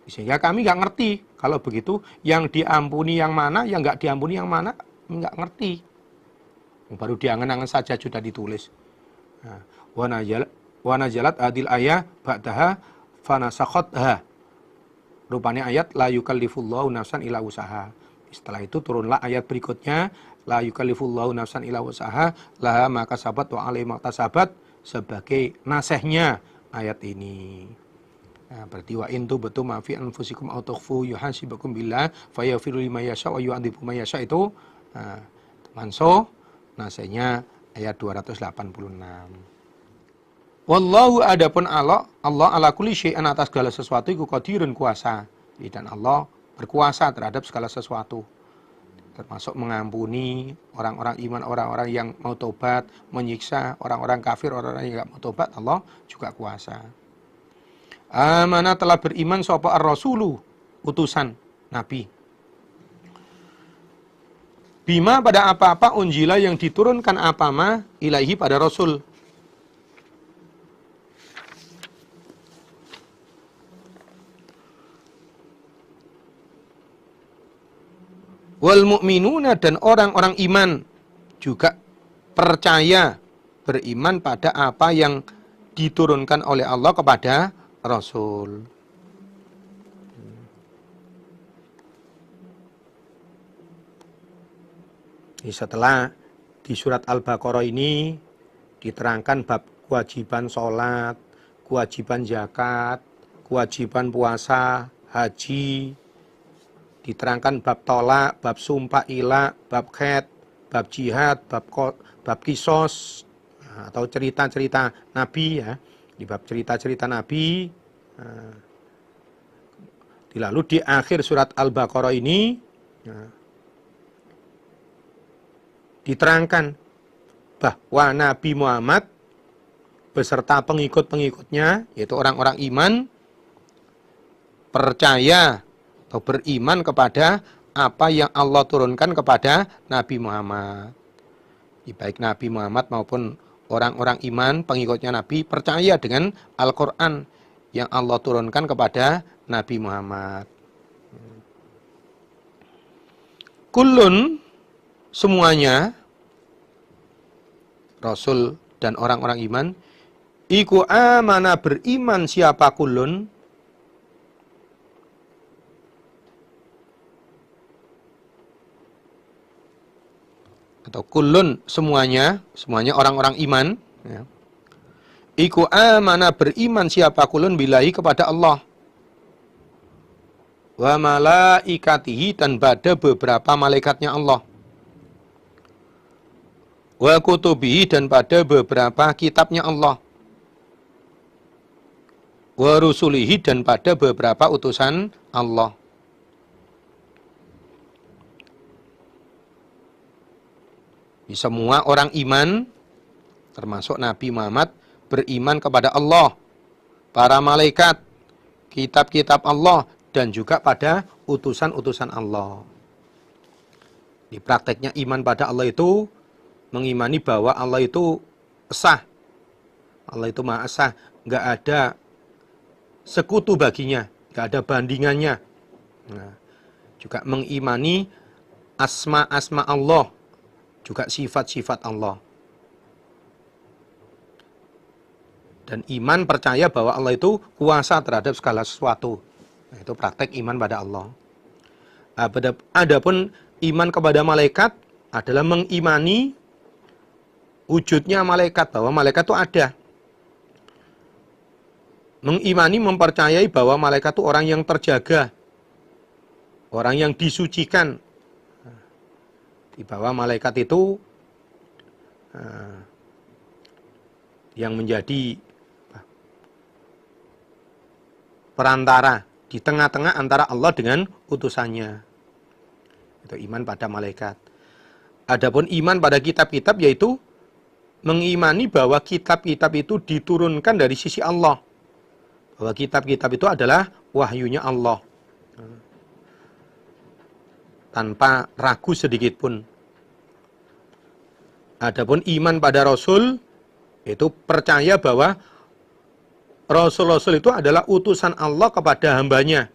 Sehingga kami nggak ngerti. Kalau begitu, yang diampuni yang mana, yang nggak diampuni yang mana, nggak ngerti. Baru diangen-angen saja sudah ditulis. Wa nazalat adil ayah ba'daha fanasakhatha. Rupanya ayat la yukallifullahu nafsan illa wusaha. Setelah itu turunlah ayat berikutnya, la yukallifullahu nafsan illa wusaha laha ma kasabat wa 'alaiha maktasabat, sebagai nasihnya ayat ini. Nah, berarti wa in tubtu ma fi anfusikum aw tukhfu yuhasibukum billah fayaghfiru liman yasha wa yu'adzibu man yasha, itu mansuh. Nasihnya ayat 286. Wallahu, adapun Allah ala kulli syai'in, atas segala sesuatu iku qadirun, kuasa. Dan Allah berkuasa terhadap segala sesuatu, termasuk mengampuni orang-orang iman, orang-orang yang mau tobat, menyiksa orang-orang kafir, orang-orang yang enggak mau tobat, Allah juga kuasa. Amana, telah beriman sapa ar-rasulu, utusan nabi, bima, pada apa-apa, unjila, yang diturunkan apa-ma, ilaihi, pada rasul. Wal mu'minuna, dan orang-orang iman juga percaya, beriman pada apa yang diturunkan oleh Allah kepada Rasul. Setelah di surat Al-Baqarah ini diterangkan bab kewajiban sholat, kewajiban zakat, kewajiban puasa, haji, diterangkan bab tolak, bab sumpah ilah, bab khed, bab jihad, bab kisos, atau cerita-cerita Nabi ya. Di bab cerita-cerita Nabi, lalu di akhir surat Al-Baqarah ini diterangkan bahwa Nabi Muhammad beserta pengikut-pengikutnya, yaitu orang-orang iman, percaya atau beriman kepada apa yang Allah turunkan kepada Nabi Muhammad. Baik Nabi Muhammad maupun orang-orang iman, pengikutnya Nabi, percaya dengan Al-Quran yang Allah turunkan kepada Nabi Muhammad. Kullun, semuanya, Rasul dan orang-orang iman, iku amana, beriman siapa kullun, atau kullun, semuanya orang-orang iman ya. Iku amana beriman siapa kulun billahi kepada Allah. Wa malaikatihi dan pada beberapa malaikatnya Allah. Wa kutubihi dan pada beberapa kitabnya Allah. Wa rusulihi dan pada beberapa utusan Allah. Di semua orang iman, termasuk Nabi Muhammad, beriman kepada Allah, para malaikat, kitab-kitab Allah, dan juga pada utusan-utusan Allah. Di prakteknya iman pada Allah itu mengimani bahwa Allah itu esa. Allah itu maha esa, nggak ada sekutu baginya, nggak ada bandingannya. Nah, juga mengimani asma-asma Allah, juga sifat-sifat Allah. Dan iman percaya bahwa Allah itu kuasa terhadap segala sesuatu. Nah, itu praktek iman pada Allah. Adapun iman kepada malaikat adalah mengimani wujudnya malaikat, bahwa malaikat itu ada. Mengimani, mempercayai bahwa malaikat itu orang yang terjaga, orang yang disucikan. Di bawah malaikat itu yang menjadi perantara di tengah-tengah antara Allah dengan utusannya. Itu iman pada malaikat. Adapun iman pada kitab-kitab yaitu mengimani bahwa kitab-kitab itu diturunkan dari sisi Allah. Bahwa kitab-kitab itu adalah wahyunya Allah. Tanpa ragu sedikit pun. Adapun iman pada Rasul itu percaya bahwa Rasul-Rasul itu adalah utusan Allah kepada hambanya.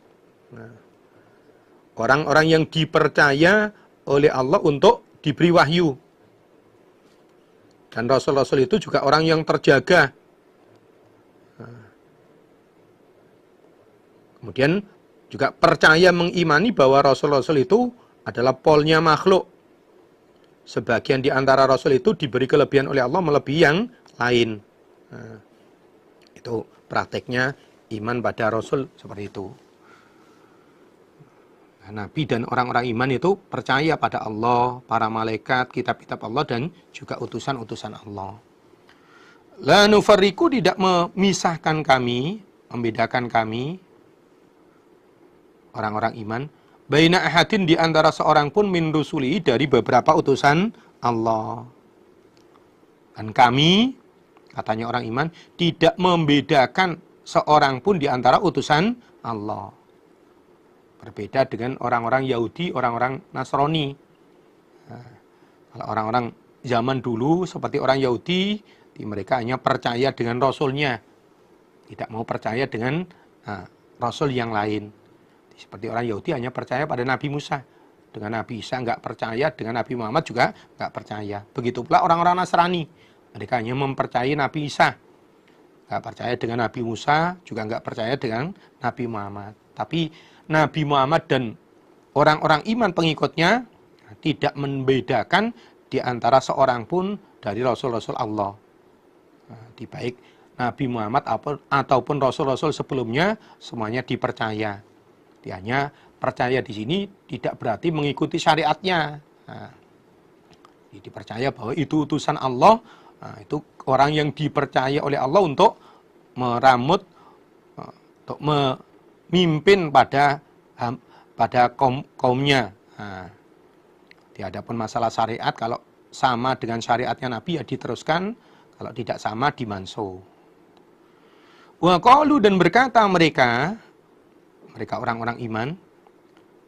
Orang-orang yang dipercaya oleh Allah untuk diberi wahyu. Dan Rasul-Rasul itu juga orang yang terjaga. Kemudian juga percaya mengimani bahwa Rasul-Rasul itu adalah polnya makhluk. Sebagian di antara Rasul itu diberi kelebihan oleh Allah melebihi yang lain. Itu prakteknya iman pada Rasul seperti itu. Nabi dan orang-orang iman itu percaya pada Allah, para malaikat, kitab-kitab Allah, dan juga utusan-utusan Allah. La nufarriqu, tidak memisahkan kami, membedakan kami, orang-orang iman, baina ahadin, di antara seorang pun min rusuli, dari beberapa utusan Allah. Dan kami, katanya orang iman, tidak membedakan seorang pun di antara utusan Allah. Berbeda dengan orang-orang Yahudi, orang-orang Nasrani. Nah, kalau orang-orang zaman dulu seperti orang Yahudi, mereka hanya percaya dengan Rasulnya. Tidak mau percaya dengan Rasul yang lain. Seperti orang Yahudi hanya percaya pada Nabi Musa. Dengan Nabi Isa nggak percaya, dengan Nabi Muhammad juga nggak percaya. Begitu pula orang-orang Nasrani. Mereka hanya mempercayai Nabi Isa. Nggak percaya dengan Nabi Musa, juga nggak percaya dengan Nabi Muhammad. Tapi Nabi Muhammad dan orang-orang iman pengikutnya tidak membedakan di antara seorang pun dari Rasul-Rasul Allah. Di baik Nabi Muhammad ataupun Rasul-Rasul sebelumnya, semuanya dipercaya. Dia hanya percaya di sini tidak berarti mengikuti syariatnya. Dipercaya bahwa itu utusan Allah. Itu orang yang dipercaya oleh Allah untuk meramut, untuk memimpin pada kaumnya. Adapun masalah syariat, kalau sama dengan syariatnya Nabi ya diteruskan, kalau tidak sama dimansuh. Wa qalu, dan berkata mereka orang-orang iman,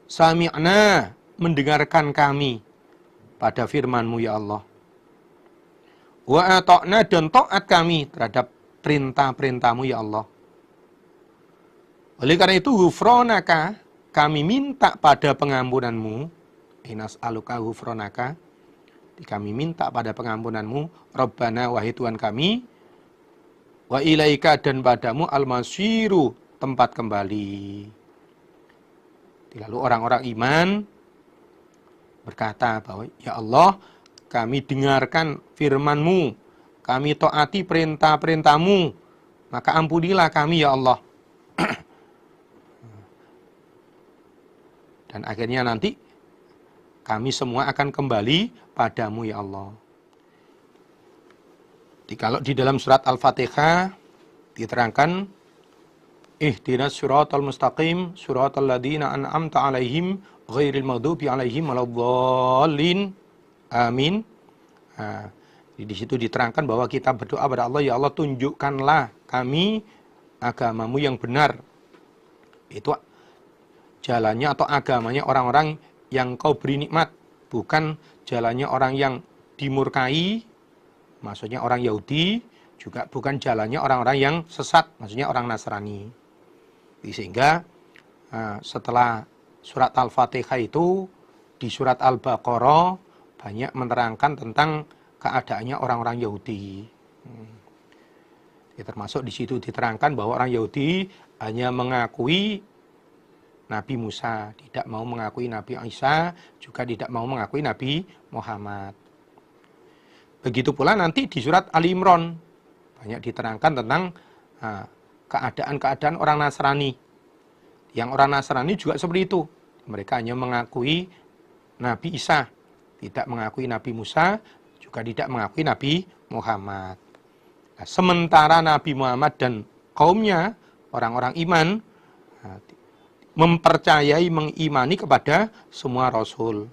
sami'na, mendengarkan kami pada firman-Mu ya Allah. Wa ata'na, dan taat kami terhadap perintah-perintah-Mu ya Allah. Oleh karena itu, ghufranaka, kami minta pada pengampunan-Mu. Nas'aluka ghufranaka, kami minta pada pengampunan-Mu. Rabbana, wahai Tuhan kami. Wa ilaika, dan padamu al-masiru, tempat kembali. Lalu orang-orang iman berkata bahwa ya Allah, kami dengarkan firman-Mu, kami taati perintah-perintahmu, maka ampunilah kami ya Allah. Dan akhirnya nanti kami semua akan kembali padamu ya Allah. Jadi kalau di dalam surat Al-Fatihah diterangkan, ihdinas siratal mustaqim siratal ladzina an'amta 'alaihim ghairil maghdubi 'alaihim waladdallin. Amin. Nah, di situ diterangkan bahwa kita berdoa pada Allah, ya Allah tunjukkanlah kami agamamu yang benar. Itu jalannya atau agamanya orang-orang yang kau beri nikmat, bukan jalannya orang yang dimurkai, maksudnya orang Yahudi, juga bukan jalannya orang-orang yang sesat, maksudnya orang Nasrani. Sehingga setelah surat Al-Fatihah itu, di surat Al-Baqarah banyak menerangkan tentang keadaannya orang-orang Yahudi. Termasuk di situ diterangkan bahwa orang Yahudi hanya mengakui Nabi Musa, tidak mau mengakui Nabi Isa, juga tidak mau mengakui Nabi Muhammad. Begitu pula nanti di surat Ali Imran banyak diterangkan tentang keadaan-keadaan orang Nasrani. Yang orang Nasrani juga seperti itu. Mereka hanya mengakui Nabi Isa, tidak mengakui Nabi Musa, juga tidak mengakui Nabi Muhammad. Nah, sementara Nabi Muhammad dan kaumnya, orang-orang iman, mempercayai, mengimani kepada semua Rasul.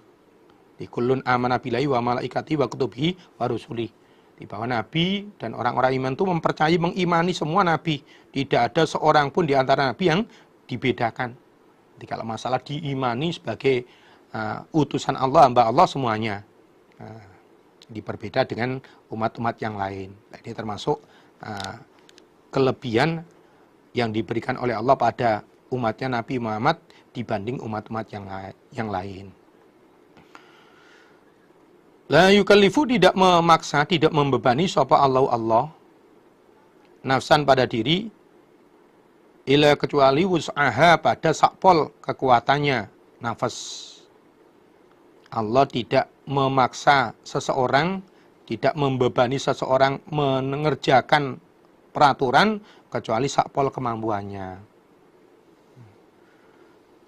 Di kullun amana billahi wa malaikati wa kutubihi wa rusuli. Di bawah Nabi dan orang-orang iman itu mempercayai, mengimani semua Nabi. Tidak ada seorang pun di antara Nabi yang dibedakan. Jadi kalau masalah diimani sebagai utusan Allah, hamba Allah semuanya. Berbeda dengan umat-umat yang lain. Nah, ini termasuk kelebihan yang diberikan oleh Allah pada umatnya Nabi Muhammad dibanding umat-umat yang lain. La yukallifu, tidak memaksa, tidak membebani sapa Allah nafsan pada diri ila kecuali wus'aha, pada sakpol kekuatannya nafas. Allah tidak memaksa seseorang, tidak membebani seseorang mengerjakan peraturan kecuali sakpol kemampuannya.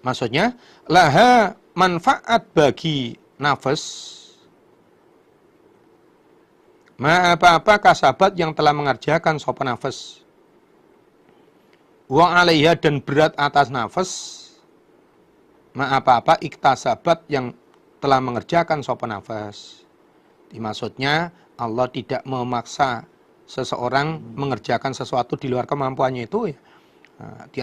Maksudnya, laha manfaat bagi nafas, apa-apa kasabat yang telah mengerjakan sopan nafas, wa alaiha, dan berat atas nafas, apa-apa iktasabat yang telah mengerjakan sopan nafas. Maksudnya Allah tidak memaksa seseorang mengerjakan sesuatu di luar kemampuannya itu ya.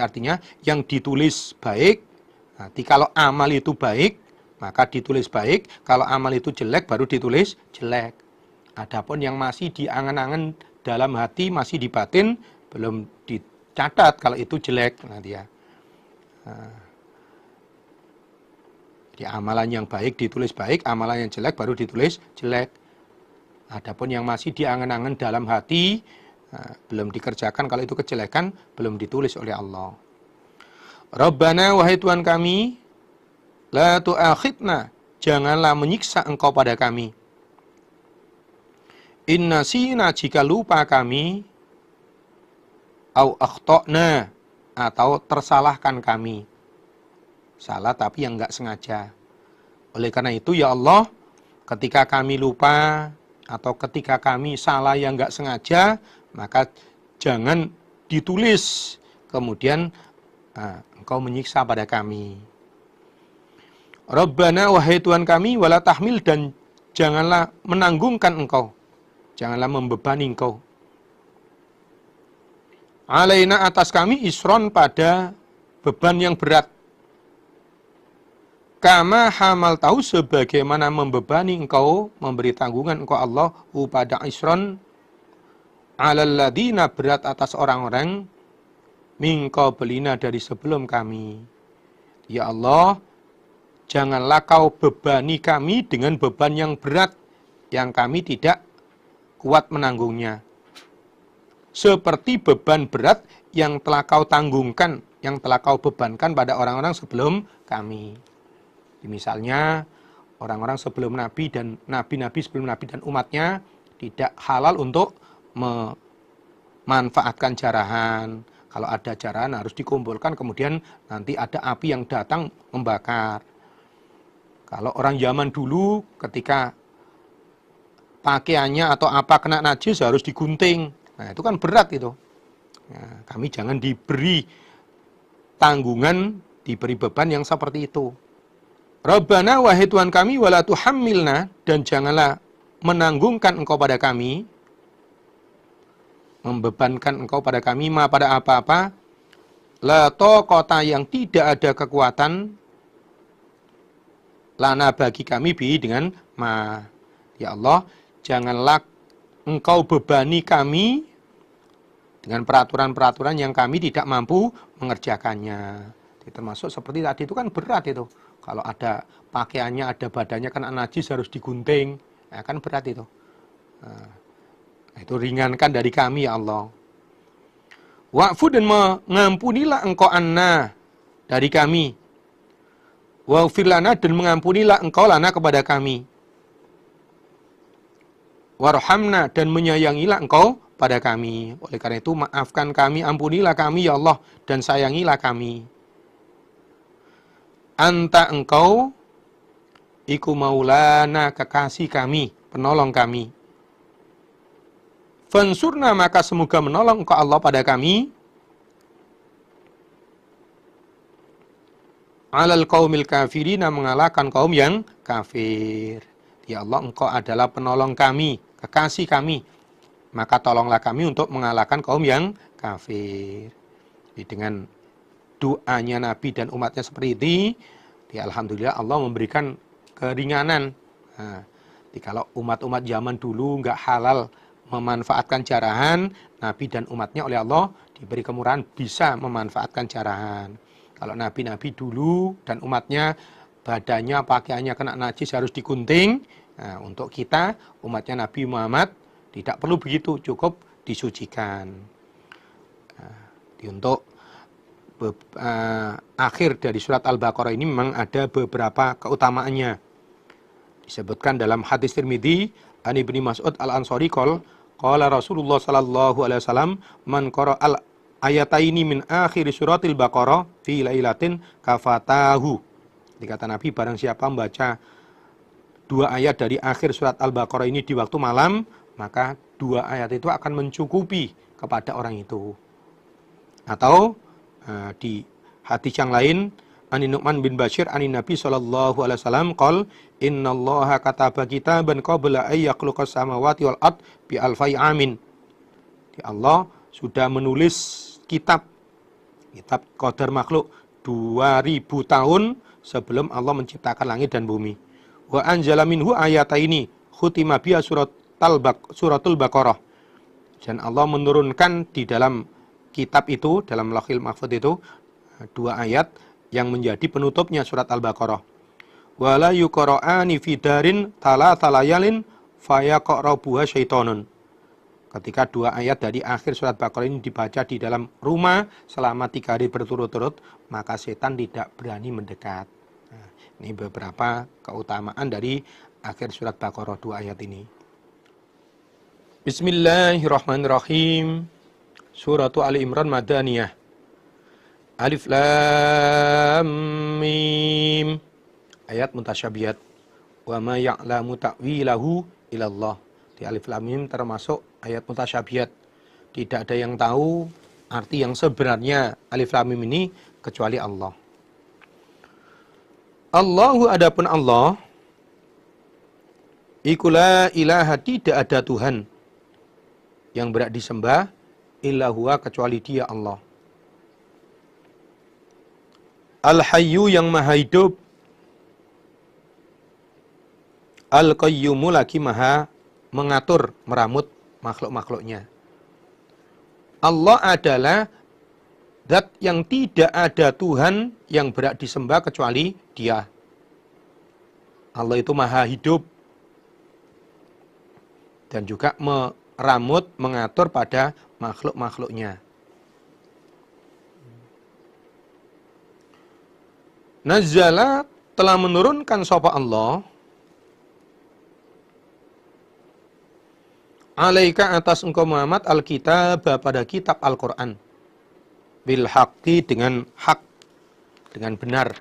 Artinya yang ditulis baik. Nanti kalau amal itu baik maka ditulis baik, kalau amal itu jelek baru ditulis jelek. Adapun yang masih diangan-angan dalam hati, masih di batin, belum dicatat kalau itu jelek nanti ya. Jadi amalan yang baik ditulis baik, amalan yang jelek baru ditulis jelek. Adapun yang masih diangan-angan dalam hati, belum dikerjakan, kalau itu kejelekan, belum ditulis oleh Allah. Rabbana, wahai Tuhan kami, la tu'akhidna, janganlah menyiksa engkau pada kami. Inna sina, jika lupa kami, au akhtokna, atau tersalahkan kami. Salah tapi yang enggak sengaja. Oleh karena itu ya Allah, ketika kami lupa atau ketika kami salah yang enggak sengaja, maka jangan ditulis kemudian engkau menyiksa pada kami. Rabbana, wahai Tuhan kami, wala tahmil, dan janganlah menanggungkan engkau, janganlah membebani engkau, alaina, atas kami, isron, pada beban yang berat, kama hamal tahu, sebagaimana membebani engkau, memberi tanggungan engkau Allah, pada isron, alal ladina, berat atas orang-orang, min qablina, dari sebelum kami. Ya Allah, janganlah kau bebani kami dengan beban yang berat, yang kami tidak kuat menanggungnya. Seperti beban berat yang telah kau tanggungkan, yang telah kau bebankan pada orang-orang sebelum kami. Misalnya, orang-orang sebelum Nabi dan Nabi-Nabi sebelum Nabi dan umatnya tidak halal untuk memanfaatkan jarahan. Kalau ada jarahan harus dikumpulkan, kemudian nanti ada api yang datang membakar. Kalau orang zaman dulu ketika pakaiannya atau apa kena najis harus digunting. Nah, itu kan berat itu. Nah, kami jangan diberi tanggungan, diberi beban yang seperti itu. Rabbana wahai Tuhan kami, wala tuhammilna, dan janganlah menanggungkan engkau pada kami, membebankan engkau pada kami, ma pada apa-apa, la taqata yang tidak ada kekuatan, lana bagi kami bi dengan ma. Ya Allah, janganlah engkau bebani kami dengan peraturan-peraturan yang kami tidak mampu mengerjakannya. Termasuk seperti tadi itu kan berat itu. Kalau ada pakaiannya, ada badannya kan najis harus digunting, nah, kan berat itu. Nah, itu ringankan dari kami ya Allah. Wa'fu dan mengampunilah engkau anna dari kami. Wa'fir lana dan mengampunilah engkau lana kepada kami. Warhamna dan menyayangilah engkau pada kami. Oleh karena itu maafkan kami, ampunilah kami ya Allah, dan sayangilah kami. Anta engkau iku maulana kekasih kami, penolong kami. Fansurna maka semoga menolong engkau Allah pada kami. Alal qaumil kafirina mengalahkan kaum yang kafir. Ya Allah, engkau adalah penolong kami, kekasih kami. Maka tolonglah kami untuk mengalahkan kaum yang kafir. Jadi dengan doanya Nabi dan umatnya seperti ini, ya alhamdulillah Allah memberikan keringanan. Nah, kalau umat-umat zaman dulu nggak halal memanfaatkan jarahan, Nabi dan umatnya oleh Allah diberi kemurahan bisa memanfaatkan jarahan. Kalau Nabi-Nabi dulu dan umatnya badannya, pakaiannya kena najis harus digunting. Nah, untuk kita umatnya Nabi Muhammad tidak perlu begitu, cukup disucikan. Nah, untuk akhir dari surat Al-Baqarah ini memang ada beberapa keutamaannya. Disebutkan dalam hadis Tirmidzi, an Ibnu Mas'ud Al-Ansari qala Rasulullah sallallahu alaihi wasallam, man qara'al ayataini min akhir suratil Baqarah fi lailatin kafatahu. Dikata Nabi, barang siapa membaca 2 ayat dari akhir surat Al-Baqarah ini di waktu malam, maka 2 ayat itu akan mencukupi kepada orang itu. Atau di hadis yang lain, Ani Nu'man bin Bashir ani Nabi sallallahu alaihi wasallam qol innallaha kataba kitaban qabla ay yakhluqas samawati wal ard bi alfai amin. Allah sudah menulis kitab qadar makhluk 2000 tahun sebelum Allah menciptakan langit dan bumi. Wa anzala minhu ayataini khutima biha suratul Baqarah. Dan Allah menurunkan di dalam kitab itu, dalam Lauhil Mahfuz itu 2 ayat yang menjadi penutupnya surat Al-Baqarah. Wala yuqra'ani fi darin thalatha layalin fayaqrabuha syaitonun. Ketika 2 ayat dari akhir surat Baqarah ini dibaca di dalam rumah selama 3 hari berturut-turut, maka setan tidak berani mendekat. Nah, ini beberapa keutamaan dari akhir surat Baqarah 2 ayat ini. Bismillahirrahmanirrahim. Suratu Ali Imran Madaniyah. Alif Lam Mim. Ayat mutasyabihat. Wa ma ya'lamu ta'wilahu ilallah. Di Alif Lam Mim termasuk ayat mutasyabihat. Tidak ada yang tahu arti yang sebenarnya Alif Lam Mim ini kecuali Allah. Allahu adapun Allah, iku la ilaha, tidak ada Tuhan yang berhak disembah illa huwa, kecuali Dia Allah. Al-Hayyu, yang maha hidup. Al-Qayyumu, lagi maha mengatur, meramut makhluk-makhluknya. Allah adalah zat yang tidak ada Tuhan yang berhak disembah kecuali Dia. Allah itu maha hidup dan juga meramut, mengatur pada makhluk-makhluknya. Nazzala, telah menurunkan sapa Allah alaika atas engkau Muhammad alkitab pada kitab Al-Qur'an bil haqqi dengan hak, dengan benar.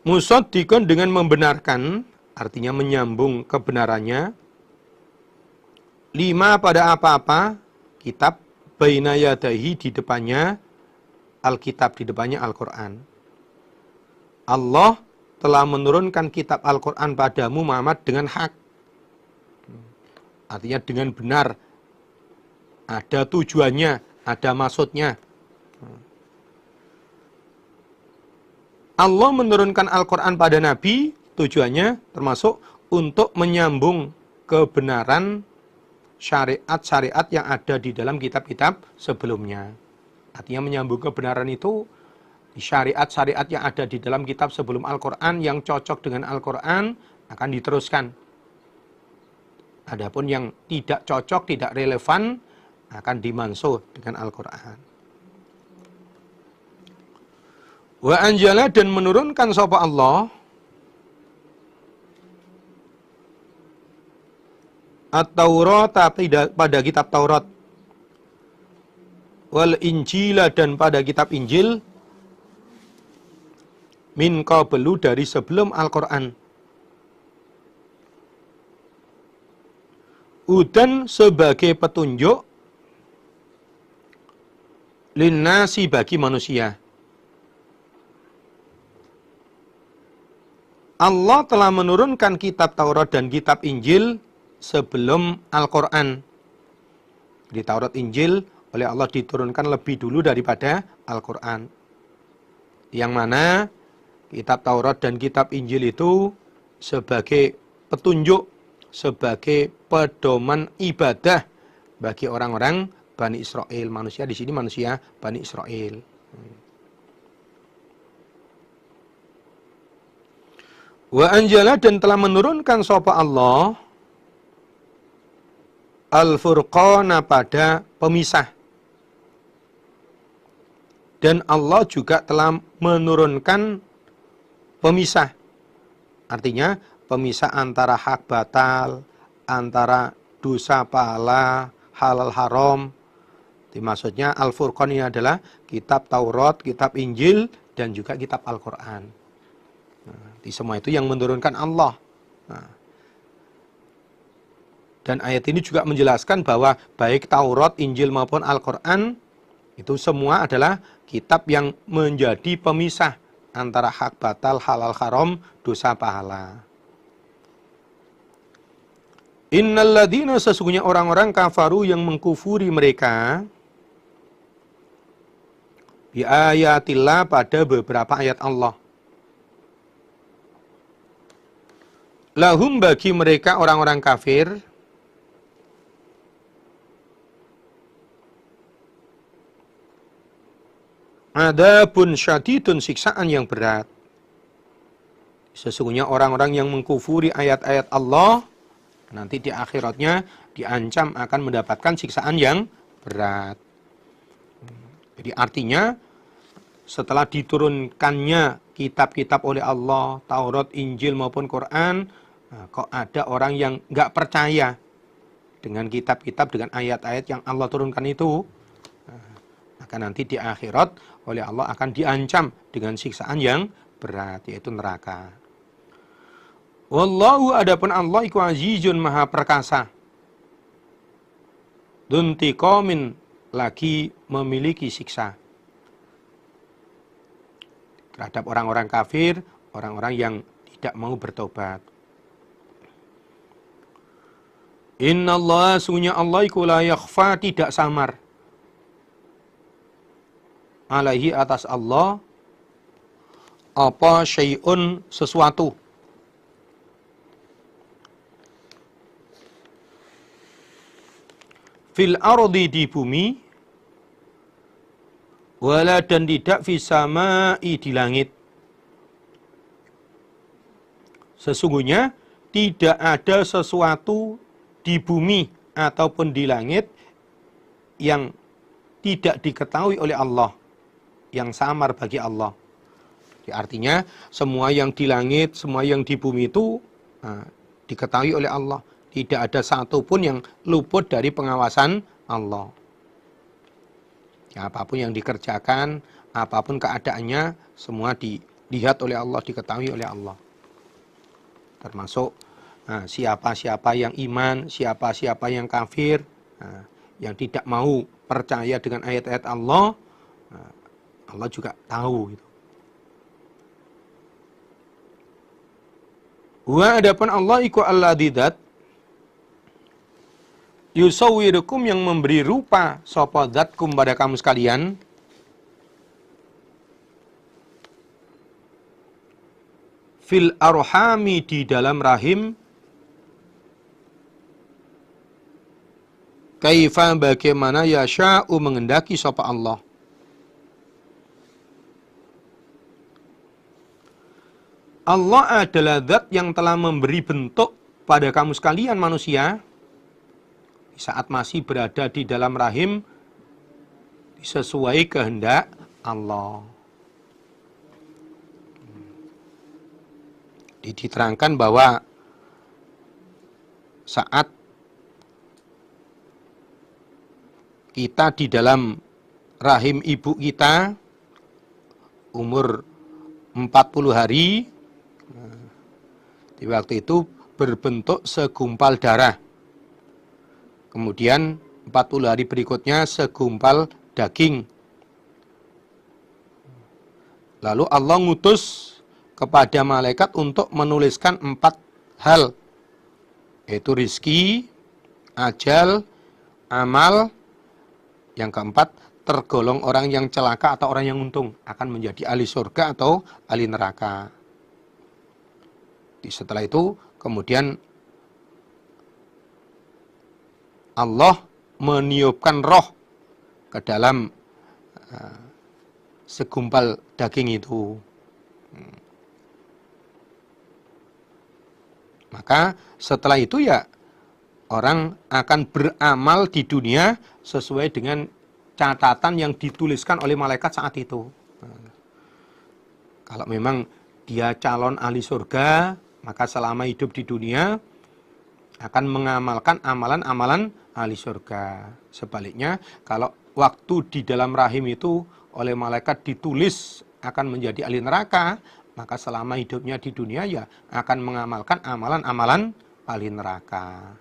Musaddiqan dengan membenarkan, artinya menyambung kebenarannya. Lima pada apa-apa kitab, baina yadaihi di depannya Alkitab, di depannya Al-Qur'an. Allah telah menurunkan kitab Al-Qur'an padamu Muhammad dengan hak. Artinya dengan benar. Ada tujuannya, ada maksudnya. Allah menurunkan Al-Quran pada Nabi, tujuannya termasuk untuk menyambung kebenaran syariat-syariat yang ada di dalam kitab-kitab sebelumnya. Artinya menyambung kebenaran itu, syariat-syariat yang ada di dalam kitab sebelum Al-Quran yang cocok dengan Al-Quran akan diteruskan. Adapun yang tidak cocok, tidak relevan, akan dimansuh dengan Al-Quran. Wa anjala dan menurunkan sapa Allah At-Taurat pada kitab Taurat, wal Injila dan pada kitab Injil, min qablu dari sebelum Al-Quran, udan sebagai petunjuk, linnasi bagi manusia. Allah telah menurunkan kitab Taurat dan kitab Injil sebelum Al-Quran. Di Taurat Injil oleh Allah diturunkan lebih dulu daripada Al-Quran. Yang mana kitab Taurat dan kitab Injil itu sebagai petunjuk, sebagai pedoman ibadah bagi orang-orang Bani Israel. Manusia di sini manusia Bani Israel. Wa anjala dan telah menurunkan sapa Allah Al-Furqana pada pemisah. Dan Allah juga telah menurunkan pemisah. Artinya pemisah antara hak batal, antara dosa pahala, halal haram. Maksudnya Al-Furqan ini adalah kitab Taurat, kitab Injil, dan juga kitab Al-Quran. Di semua itu yang menurunkan Allah. Dan ayat ini juga menjelaskan bahwa baik Taurat, Injil maupun Al-Quran itu semua adalah kitab yang menjadi pemisah antara hak batal, halal haram, dosa pahala. Innalladzina sesungguhnya orang-orang kafaru yang mengkufuri mereka bi ayatillah pada beberapa ayat Allah. Lahum bagi mereka orang-orang kafir adabun syadidun, siksaan yang berat. Sesungguhnya orang-orang yang mengkufuri ayat-ayat Allah nanti di akhiratnya diancam akan mendapatkan siksaan yang berat. Jadi artinya setelah diturunkannya kitab-kitab oleh Allah, Taurat, Injil maupun Quran, kok ada orang yang nggak percaya dengan kitab-kitab, dengan ayat-ayat yang Allah turunkan itu, maka nanti di akhirat oleh Allah akan diancam dengan siksaan yang berat, yaitu neraka. Wallahu adapun Allah iku azizun maha perkasa, duntiqamin lagi memiliki siksa terhadap orang-orang kafir, orang-orang yang tidak mau bertobat. Innallaha sungguhnya Allah iku la yakhfa tidak samar alaihi atas Allah apa syai'un sesuatu fil ardi di bumi wala dan tidak fisama'i di langit. Sesungguhnya tidak ada sesuatu di bumi ataupun di langit yang tidak diketahui oleh Allah, yang samar bagi Allah. Artinya semua yang di langit, semua yang di bumi itu diketahui oleh Allah. Tidak ada satupun yang luput dari pengawasan Allah. Ya, apapun yang dikerjakan, apapun keadaannya, semua dilihat oleh Allah, diketahui oleh Allah. Termasuk siapa-siapa yang iman, siapa-siapa yang kafir, yang tidak mau percaya dengan ayat-ayat Allah, Allah juga tahu. Gitu. Wa adapun Allah iku alladzi dzat yusawwirukum yang memberi rupa sapa dzatkum pada kamu sekalian fil arhami di dalam rahim kaifa bagaimana yasha'u mengendaki sapa Allah. Allah adalah zat yang telah memberi bentuk pada kamu sekalian manusia saat masih berada di dalam rahim sesuai kehendak Allah. Diterangkan bahwa saat kita di dalam rahim ibu kita umur 40 hari, di waktu itu berbentuk segumpal darah. Kemudian 40 hari berikutnya segumpal daging. Lalu Allah ngutus kepada malaikat untuk menuliskan 4 hal, yaitu rizki, ajal, amal. Yang keempat, tergolong orang yang celaka atau orang yang untung, akan menjadi ahli surga atau ahli neraka. Setelah itu kemudian Allah meniupkan roh ke dalam segumpal daging itu. Maka setelah itu ya orang akan beramal di dunia sesuai dengan catatan yang dituliskan oleh malaikat saat itu. Kalau memang dia calon ahli surga, maka selama hidup di dunia akan mengamalkan amalan-amalan ahli surga. Sebaliknya, kalau waktu di dalam rahim itu oleh malaikat ditulis akan menjadi ahli neraka, maka selama hidupnya di dunia ya akan mengamalkan amalan-amalan ahli neraka.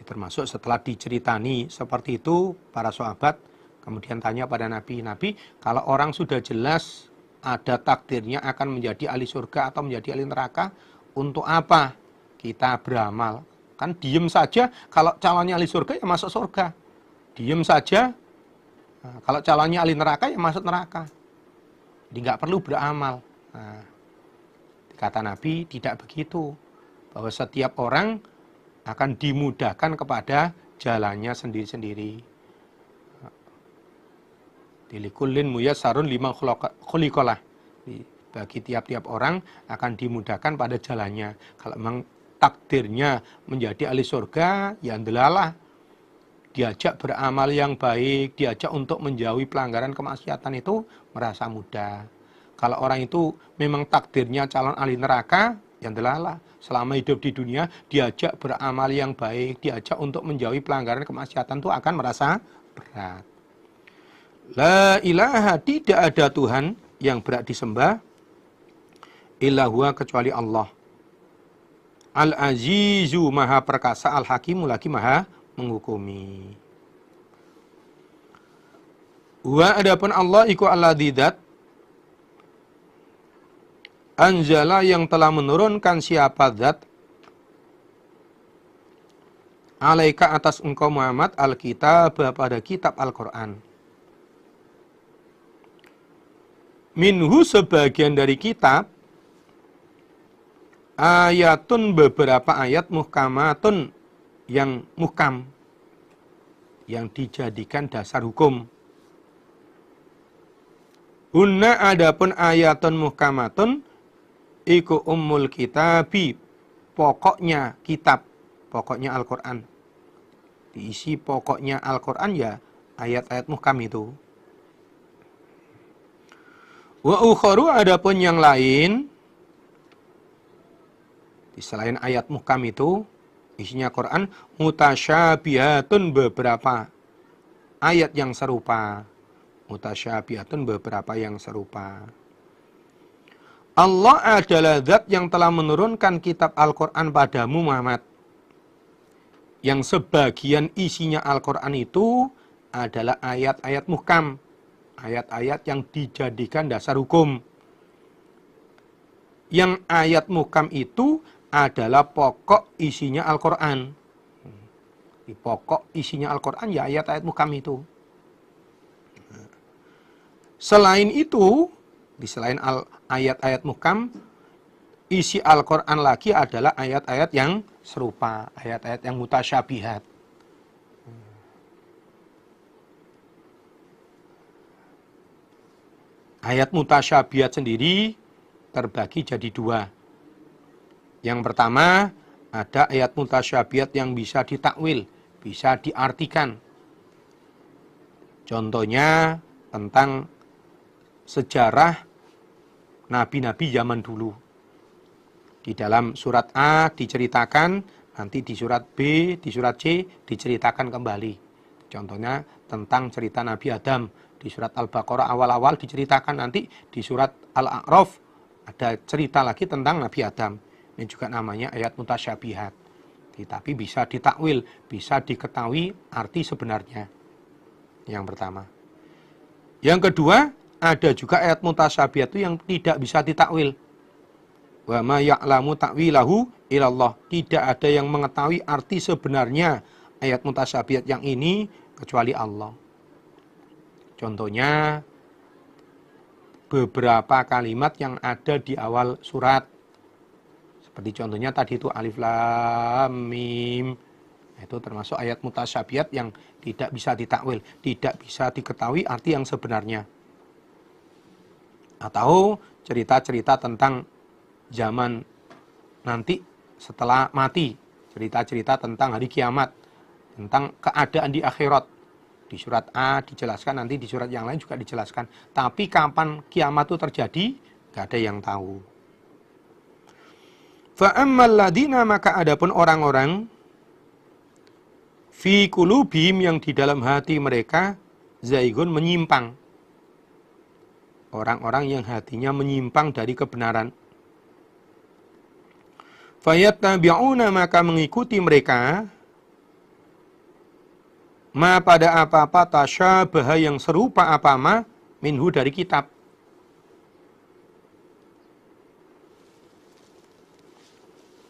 Termasuk setelah diceritani seperti itu, para sahabat kemudian tanya pada Nabi, Nabi, kalau orang sudah jelas ada takdirnya akan menjadi ahli surga atau menjadi ahli neraka, untuk apa kita beramal? Kan diem saja, kalau calonnya ahli surga ya masuk surga. Diem saja, kalau calonnya ahli neraka ya masuk neraka. Jadi nggak perlu beramal. Kata Nabi, tidak begitu. Bahwa setiap orang akan dimudahkan kepada jalannya sendiri-sendiri. Dilikullin muyassarun lima khuliqalah. Bagi tiap-tiap orang akan dimudahkan pada jalannya. Kalau memang takdirnya menjadi ahli surga, ya ndelalah. Diajak beramal yang baik, diajak untuk menjauhi pelanggaran kemaksiatan itu merasa mudah. Kalau orang itu memang takdirnya calon ahli neraka, ya ndelalah. Selama hidup di dunia, diajak beramal yang baik, diajak untuk menjauhi pelanggaran kemaksiatan itu akan merasa berat. La ilaha, tidak ada Tuhan yang berhak disembah illa huwa kecuali Allah. Al-Azizu maha perkasa, Al-Hakimu lagi maha menghukumi. Wa adapun Allah iku alladzi dzat anzala yang telah menurunkan siapa zat alaika atas engkau Muhammad al-kitab pada kitab Al-Qur'an. Minhu sebagian dari kitab ayatun beberapa ayat muhkamatun yang muhkam yang dijadikan dasar hukum. Hunna adapun ayatun muhkamatun iku ummul kitabi, pokoknya kitab, pokoknya Al-Qur'an. Diisi pokoknya Al-Qur'an ya ayat-ayat muhkam itu. Wa ukharu, adapun yang lain, selain ayat muhkam itu, isinya Quran, mutasyabihatun, beberapa ayat yang serupa. Mutasyabihatun, beberapa yang serupa. Allah adalah zat yang telah menurunkan kitab Al-Quran padamu Muhammad. Yang sebagian isinya Al-Quran itu adalah ayat-ayat muhkam. Ayat-ayat yang dijadikan dasar hukum. Yang ayat muhkam itu adalah pokok isinya Al-Quran. Di pokok isinya Al-Quran ya ayat-ayat muhkam itu. Selain itu, di selain ayat-ayat muhkam, isi Al-Quran lagi adalah ayat-ayat yang serupa. Ayat-ayat yang mutasyabihat. Ayat mutasyabihat sendiri terbagi jadi dua. Yang pertama, ada ayat mutasyabihat yang bisa ditakwil, bisa diartikan. Contohnya tentang sejarah nabi-nabi zaman dulu. Di dalam surat A diceritakan, nanti di surat B, di surat C diceritakan kembali. Contohnya tentang cerita Nabi Adam. Di surat Al-Baqarah awal-awal diceritakan, nanti di surat Al-A'raf ada cerita lagi tentang Nabi Adam. Ini juga namanya ayat mutasyabihat. Tetapi bisa ditakwil, bisa diketahui arti sebenarnya. Yang pertama. Yang kedua, ada juga ayat mutasyabihat itu yang tidak bisa ditakwil. Wa ma ya'lamu ta'wilahu ilallah. Tidak ada yang mengetahui arti sebenarnya ayat mutasyabihat yang ini kecuali Allah. Contohnya beberapa kalimat yang ada di awal surat. Seperti contohnya tadi itu alif lam mim. Itu termasuk ayat mutasyabihat yang tidak bisa ditakwil, tidak bisa diketahui arti yang sebenarnya. Atau cerita-cerita tentang zaman nanti setelah mati, cerita-cerita tentang hari kiamat, tentang keadaan di akhirat. Di surat A dijelaskan, nanti di surat yang lain juga dijelaskan. Tapi kapan kiamat itu terjadi, gak ada yang tahu. Fa'ammal ladina, maka adapun orang-orang fi kulubihim, yang di dalam hati mereka zaigun, menyimpang. Orang-orang yang hatinya menyimpang dari kebenaran. Fayattabi'una, maka mengikuti mereka ma, pada apa-apa, tasyabaha, yang serupa apa-apa, minhu, dari kitab.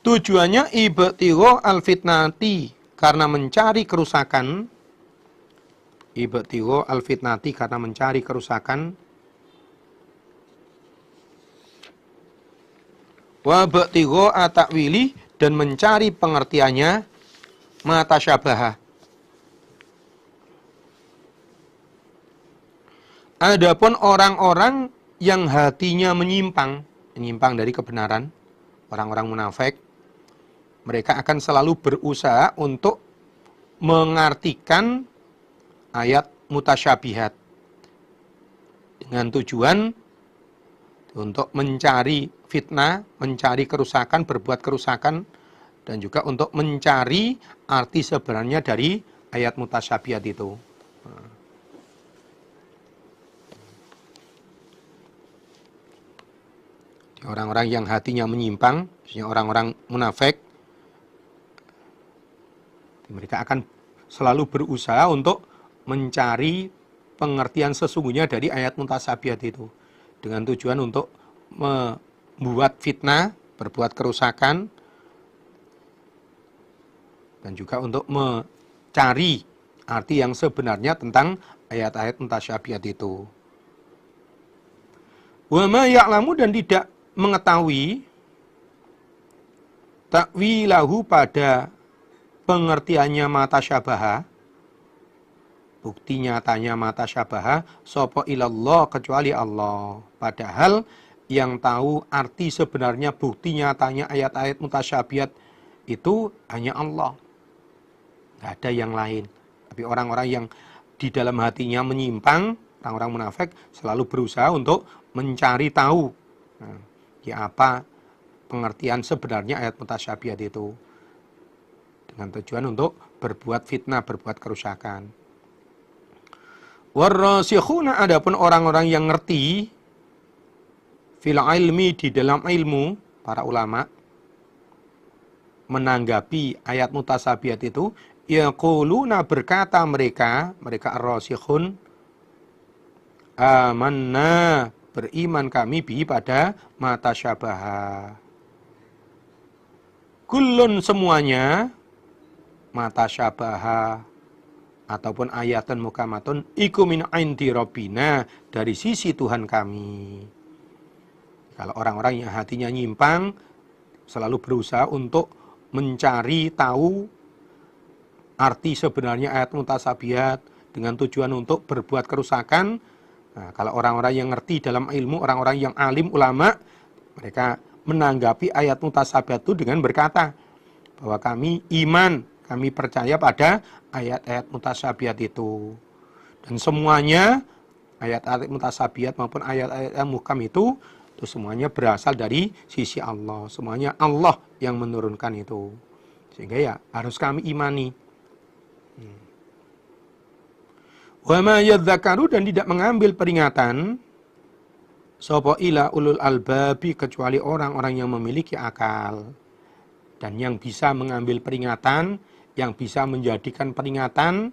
Tujuannya ibtigha al-fitnati, karena mencari kerusakan. Ibtigha al-fitnati, karena mencari kerusakan. Wa ibtigha at-ta'wili, dan mencari pengertiannya, ma tasyabaha. Adapun orang-orang yang hatinya menyimpang dari kebenaran, orang-orang munafik, mereka akan selalu berusaha untuk mengartikan ayat mutasyabihat dengan tujuan untuk mencari fitnah, mencari kerusakan, berbuat kerusakan, dan juga untuk mencari arti sebenarnya dari ayat mutasyabihat itu. Orang-orang yang hatinya menyimpang, orang-orang munafik, mereka akan selalu berusaha untuk mencari pengertian sesungguhnya dari ayat mutasyabihat itu, dengan tujuan untuk membuat fitnah, berbuat kerusakan, dan juga untuk mencari arti yang sebenarnya tentang ayat-ayat mutasyabihat itu. Wa ma ya'lamu, dan tidak mengetahui ta'wilahu, pada pengertiannya mata syabaha, bukti nyatanya mata syabaha, sapa ilallah, kecuali Allah. Padahal yang tahu arti sebenarnya, bukti nyatanya ayat-ayat mutasyabihat itu hanya Allah, nggak ada yang lain. Tapi orang-orang yang di dalam hatinya menyimpang, orang-orang munafik selalu berusaha untuk mencari tahu ya apa pengertian sebenarnya ayat mutasyabihat itu, dengan tujuan untuk berbuat fitnah, berbuat kerusakan. Warrasikhuna, adapun orang-orang yang ngerti fil ilmi, di dalam ilmu, para ulama menanggapi ayat mutasyabihat itu, yaquluna, berkata mereka ar-rasikhun, amanna, beriman kami bi pada matasyabaha. Kullun, semuanya, matasyabaha ataupun ayatun mukamatun iku min indi rabbina, dari sisi Tuhan kami. Kalau orang-orang yang hatinya nyimpang selalu berusaha untuk mencari tahu arti sebenarnya ayat mutasyabihat dengan tujuan untuk berbuat kerusakan. Nah, kalau orang-orang yang ngerti dalam ilmu, orang-orang yang alim, ulama, mereka menanggapi ayat mutasyabihat itu dengan berkata bahwa kami iman, kami percaya pada ayat-ayat mutasyabihat itu. Dan semuanya, ayat-ayat mutasyabihat maupun ayat-ayat yang muhkam itu semuanya berasal dari sisi Allah. Semuanya Allah yang menurunkan itu. Sehingga ya harus kami imani. Wa ma yadzakaru, dan tidak mengambil peringatan sapa ila ulul albabi, kecuali orang-orang yang memiliki akal. Dan yang bisa mengambil peringatan, yang bisa menjadikan peringatan,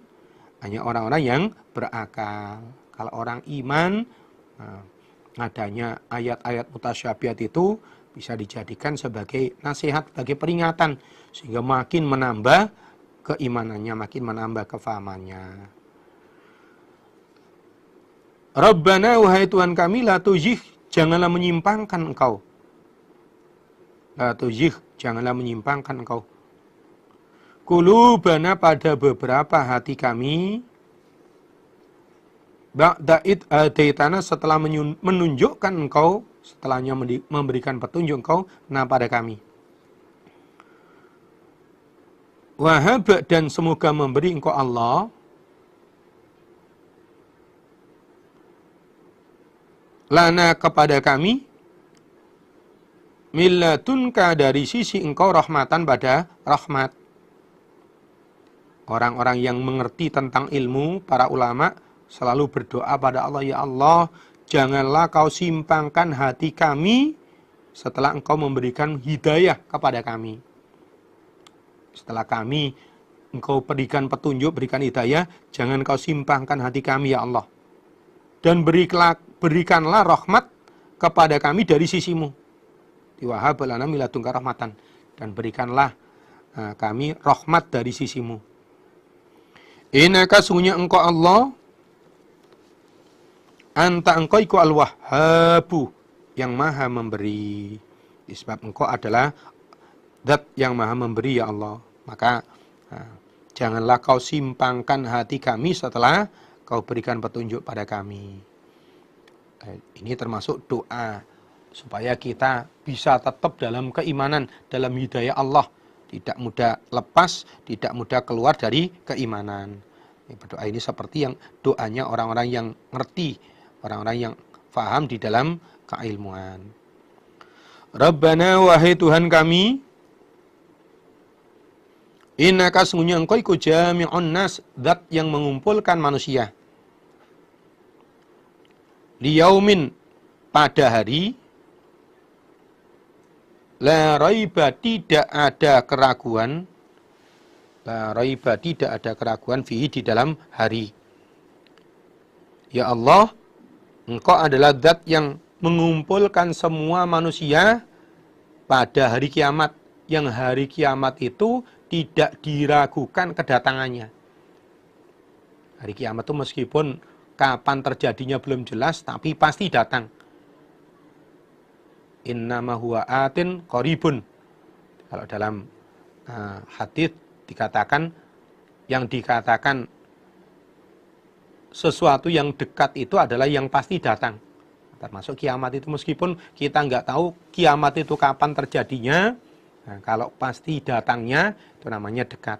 hanya orang-orang yang berakal. Kalau orang iman, adanya ayat-ayat mutasyabihat itu bisa dijadikan sebagai nasihat, sebagai peringatan, sehingga makin menambah keimanannya, makin menambah kefahamannya. Rabbana, wahai Tuhan kami, la tuzigh, janganlah menyimpangkan engkau. La tuzigh, janganlah menyimpangkan engkau. Qulubana, pada beberapa hati kami, ba'da id hadaitana, setelah menunjukkan engkau, setelahnya memberikan petunjuk engkau, pada kami. Wahab, dan semoga memberi engkau Allah lana, kepada kami, milladunka, dari sisi engkau, rahmatan, pada rahmat. Orang-orang yang mengerti tentang ilmu, para ulama, selalu berdoa pada Allah, ya Allah, janganlah kau simpangkan hati kami setelah engkau memberikan hidayah kepada kami. Setelah kami, engkau berikan petunjuk, berikan hidayah, jangan kau simpangkan hati kami, ya Allah. Dan berikanlah rahmat kepada kami dari sisimu. Wahab lana min ladunka rahmatan, dan berikanlah kami rahmat dari sisimu. Innaka, sungguhnya engkau Allah, anta, engkau iku al-wahhabu, yang maha memberi. Sebab engkau adalah zat yang maha memberi, ya Allah. Maka janganlah kau simpangkan hati kami setelah kau berikan petunjuk pada kami. Ini termasuk doa supaya kita bisa tetap dalam keimanan, dalam hidayah Allah, tidak mudah lepas, tidak mudah keluar dari keimanan. Berdoa ini seperti yang doanya orang-orang yang ngerti, orang-orang yang faham di dalam keilmuan. Rabbana, wahai Tuhan kami, innaka, sungguhnya engkau iku jami'un nas, zat yang mengumpulkan manusia. Liyaumin, pada hari, la raiba, tidak ada keraguan, la raiba, tidak ada keraguan, fihi, di dalam hari. Ya Allah, engkau adalah zat yang mengumpulkan semua manusia pada hari kiamat, yang hari kiamat itu tidak diragukan kedatangannya. Hari kiamat itu meskipun kapan terjadinya belum jelas, tapi pasti datang. Innama huwa atin qaribun. Kalau dalam hadits dikatakan, yang dikatakan sesuatu yang dekat itu adalah yang pasti datang. Termasuk kiamat itu, meskipun kita nggak tahu kiamat itu kapan terjadinya, nah, kalau pasti datangnya itu namanya dekat.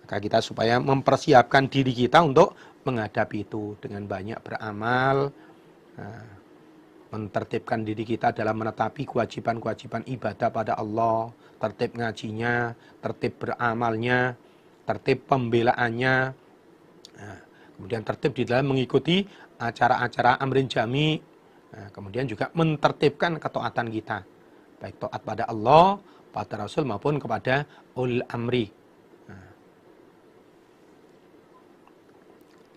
Maka kita supaya mempersiapkan diri kita untuk menghadapi itu dengan banyak beramal, mentertibkan diri kita dalam menetapi kewajiban-kewajiban ibadah pada Allah, tertib ngajinya, tertib beramalnya, tertib pembelaannya, kemudian tertib di dalam mengikuti acara-acara amrin jami, kemudian juga mentertibkan ketaatan kita, baik taat pada Allah, pada Rasul maupun kepada ulil amri.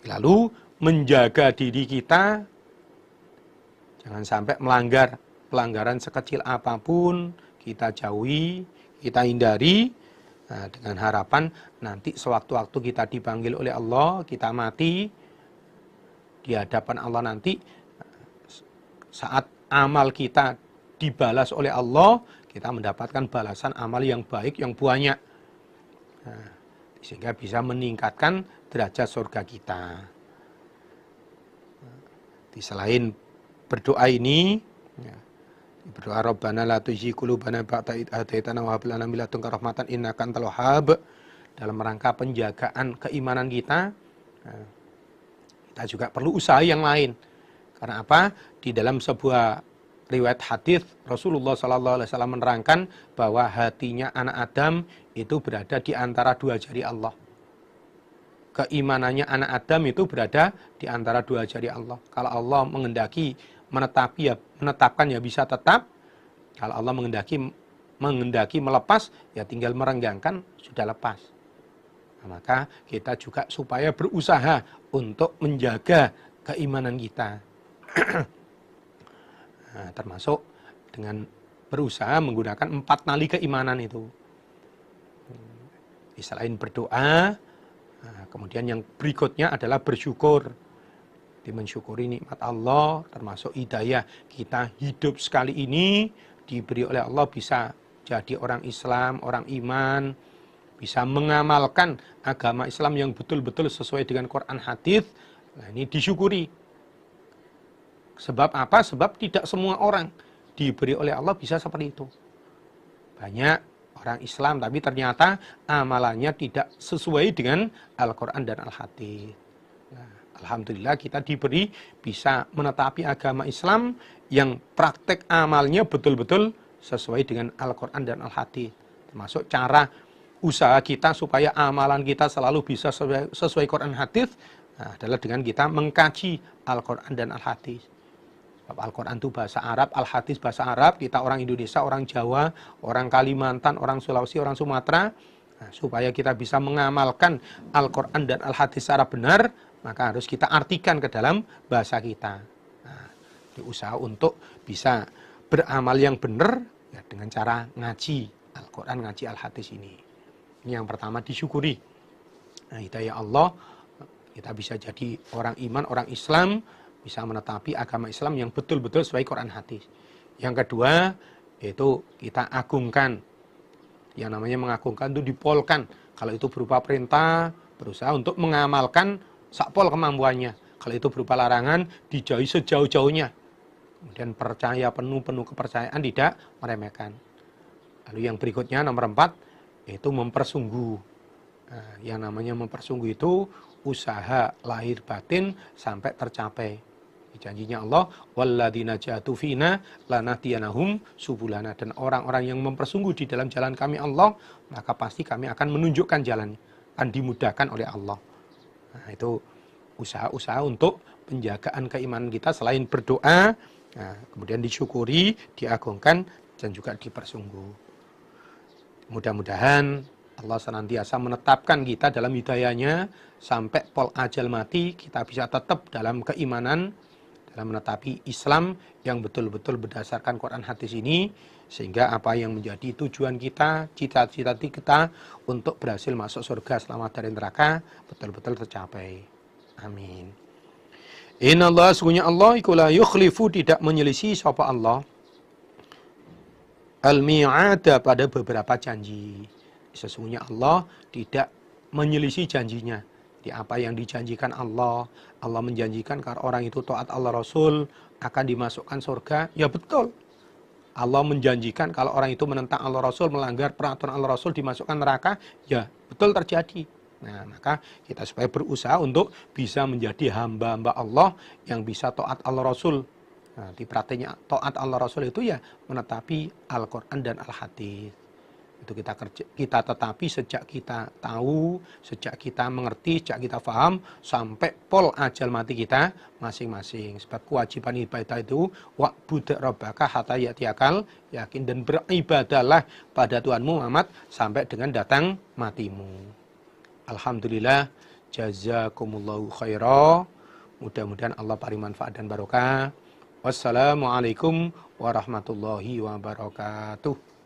Lalu menjaga diri kita jangan sampai melanggar. Pelanggaran sekecil apapun kita jauhi, kita hindari, dengan harapan nanti sewaktu-waktu kita dipanggil oleh Allah, kita mati di hadapan Allah nanti, saat amal kita dibalas oleh Allah, kita mendapatkan balasan amal yang baik, yang banyak, sehingga bisa meningkatkan derajat surga kita. Selain berdoa ini, berdoa Rabbana la tuzigh qulubana ba'da idh hadaitana wa hab lana min ladunka rahmatan innaka antal wahhab, dalam rangka penjagaan keimanan kita, kita juga perlu usaha yang lain. Karena apa? Di dalam sebuah riwayat hadis Rasulullah SAW menerangkan bahwa hatinya anak Adam itu berada di antara dua jari Allah. Keimanannya anak Adam itu berada di antara dua jari Allah. Kalau Allah menghendaki menetapkan ya bisa tetap. Kalau Allah menghendaki melepas, ya tinggal merenggangkan, sudah lepas. Nah, maka kita juga supaya berusaha untuk menjaga keimanan kita. Nah, termasuk dengan berusaha menggunakan 4 nali keimanan itu. Selain berdoa, kemudian yang berikutnya adalah bersyukur. Mensyukuri nikmat Allah, termasuk hidayah. Kita hidup sekali ini diberi oleh Allah bisa jadi orang Islam, orang iman, bisa mengamalkan agama Islam yang betul-betul sesuai dengan Quran hadis. Nah, ini disyukuri. Sebab apa? Sebab tidak semua orang diberi oleh Allah bisa seperti itu. Banyak orang Islam tapi ternyata amalannya tidak sesuai dengan Al-Quran dan Al-Hadis. Nah, alhamdulillah kita diberi bisa menetapi agama Islam yang praktek amalnya betul-betul sesuai dengan Al-Quran dan Al-Hadis. Termasuk cara usaha kita supaya amalan kita selalu bisa sesuai Quran Hadis, adalah dengan kita mengkaji Al-Quran dan Al-Hadis. Al-Quran itu bahasa Arab, Al-Hadis bahasa Arab, kita orang Indonesia, orang Jawa, orang Kalimantan, orang Sulawesi, orang Sumatera. Nah, supaya kita bisa mengamalkan Al-Quran dan Al-Hadis secara benar, maka harus kita artikan ke dalam bahasa kita. Nah, usaha untuk bisa beramal yang benar ya, dengan cara ngaji Al-Quran, ngaji Al-Hadis ini. Ini yang pertama, disyukuri. Nah, hidayah Allah, kita bisa jadi orang iman, orang Islam, bisa menetapi agama Islam yang betul-betul sesuai Quran hadis. Yang kedua, itu kita agungkan. Yang namanya mengagungkan itu dipolkan. Kalau itu berupa perintah, berusaha untuk mengamalkan sakpol kemampuannya. Kalau itu berupa larangan, dijauhi sejauh-jauhnya. Kemudian percaya penuh kepercayaan, tidak meremehkan. Lalu yang berikutnya, nomor 4, itu mempersungguh. Nah, yang namanya mempersungguh itu usaha lahir batin sampai tercapai. Janjinya Allah, walladzina jahadu fina lanahdiyanahum subulana, dan orang-orang yang mempersungguh di dalam jalan kami Allah, maka pasti kami akan menunjukkan jalan, akan dimudahkan oleh Allah. Nah, itu usaha-usaha untuk penjagaan keimanan kita selain berdoa, nah, kemudian disyukuri, diagungkan, dan juga dipersungguh. Mudah-mudahan Allah senantiasa menetapkan kita dalam hidayahnya sampai pol ajal mati kita bisa tetap dalam keimanan, dalam menetapi Islam yang betul-betul berdasarkan Quran hadis ini, sehingga apa yang menjadi tujuan kita, cita-cita kita untuk berhasil masuk surga selamat dari neraka betul-betul tercapai. Amin. Innallaha, sesungguhnya Allah iku la yukhlifu, tidak menyelisih sapa Allah al-mi'ada, pada beberapa janji. Sesungguhnya Allah tidak menyelisih janjinya. Di apa yang dijanjikan Allah menjanjikan kalau orang itu taat Allah Rasul akan dimasukkan surga, ya betul. Allah menjanjikan kalau orang itu menentang Allah Rasul, melanggar peraturan Allah Rasul, dimasukkan neraka, ya betul terjadi. Nah, maka kita supaya berusaha untuk bisa menjadi hamba-hamba Allah yang bisa taat Allah Rasul. Nah, di prakteknya taat Allah Rasul itu ya menetapi Al-Quran dan Al-Hadis. Itu kita tetapi sejak kita tahu, sejak kita mengerti, sejak kita paham, sampai pol ajal mati kita masing-masing. Sebab kewajiban ibadah itu wa'bud rabbaka hatta ya'tiyakal yakin, dan beribadahlah pada Tuhanmu Muhammad sampai dengan datang matimu. Alhamdulillah, jazakumullahu khaira. Mudah-mudahan Allah beri manfaat dan barokah. Wassalamualaikum warahmatullahi wabarakatuh.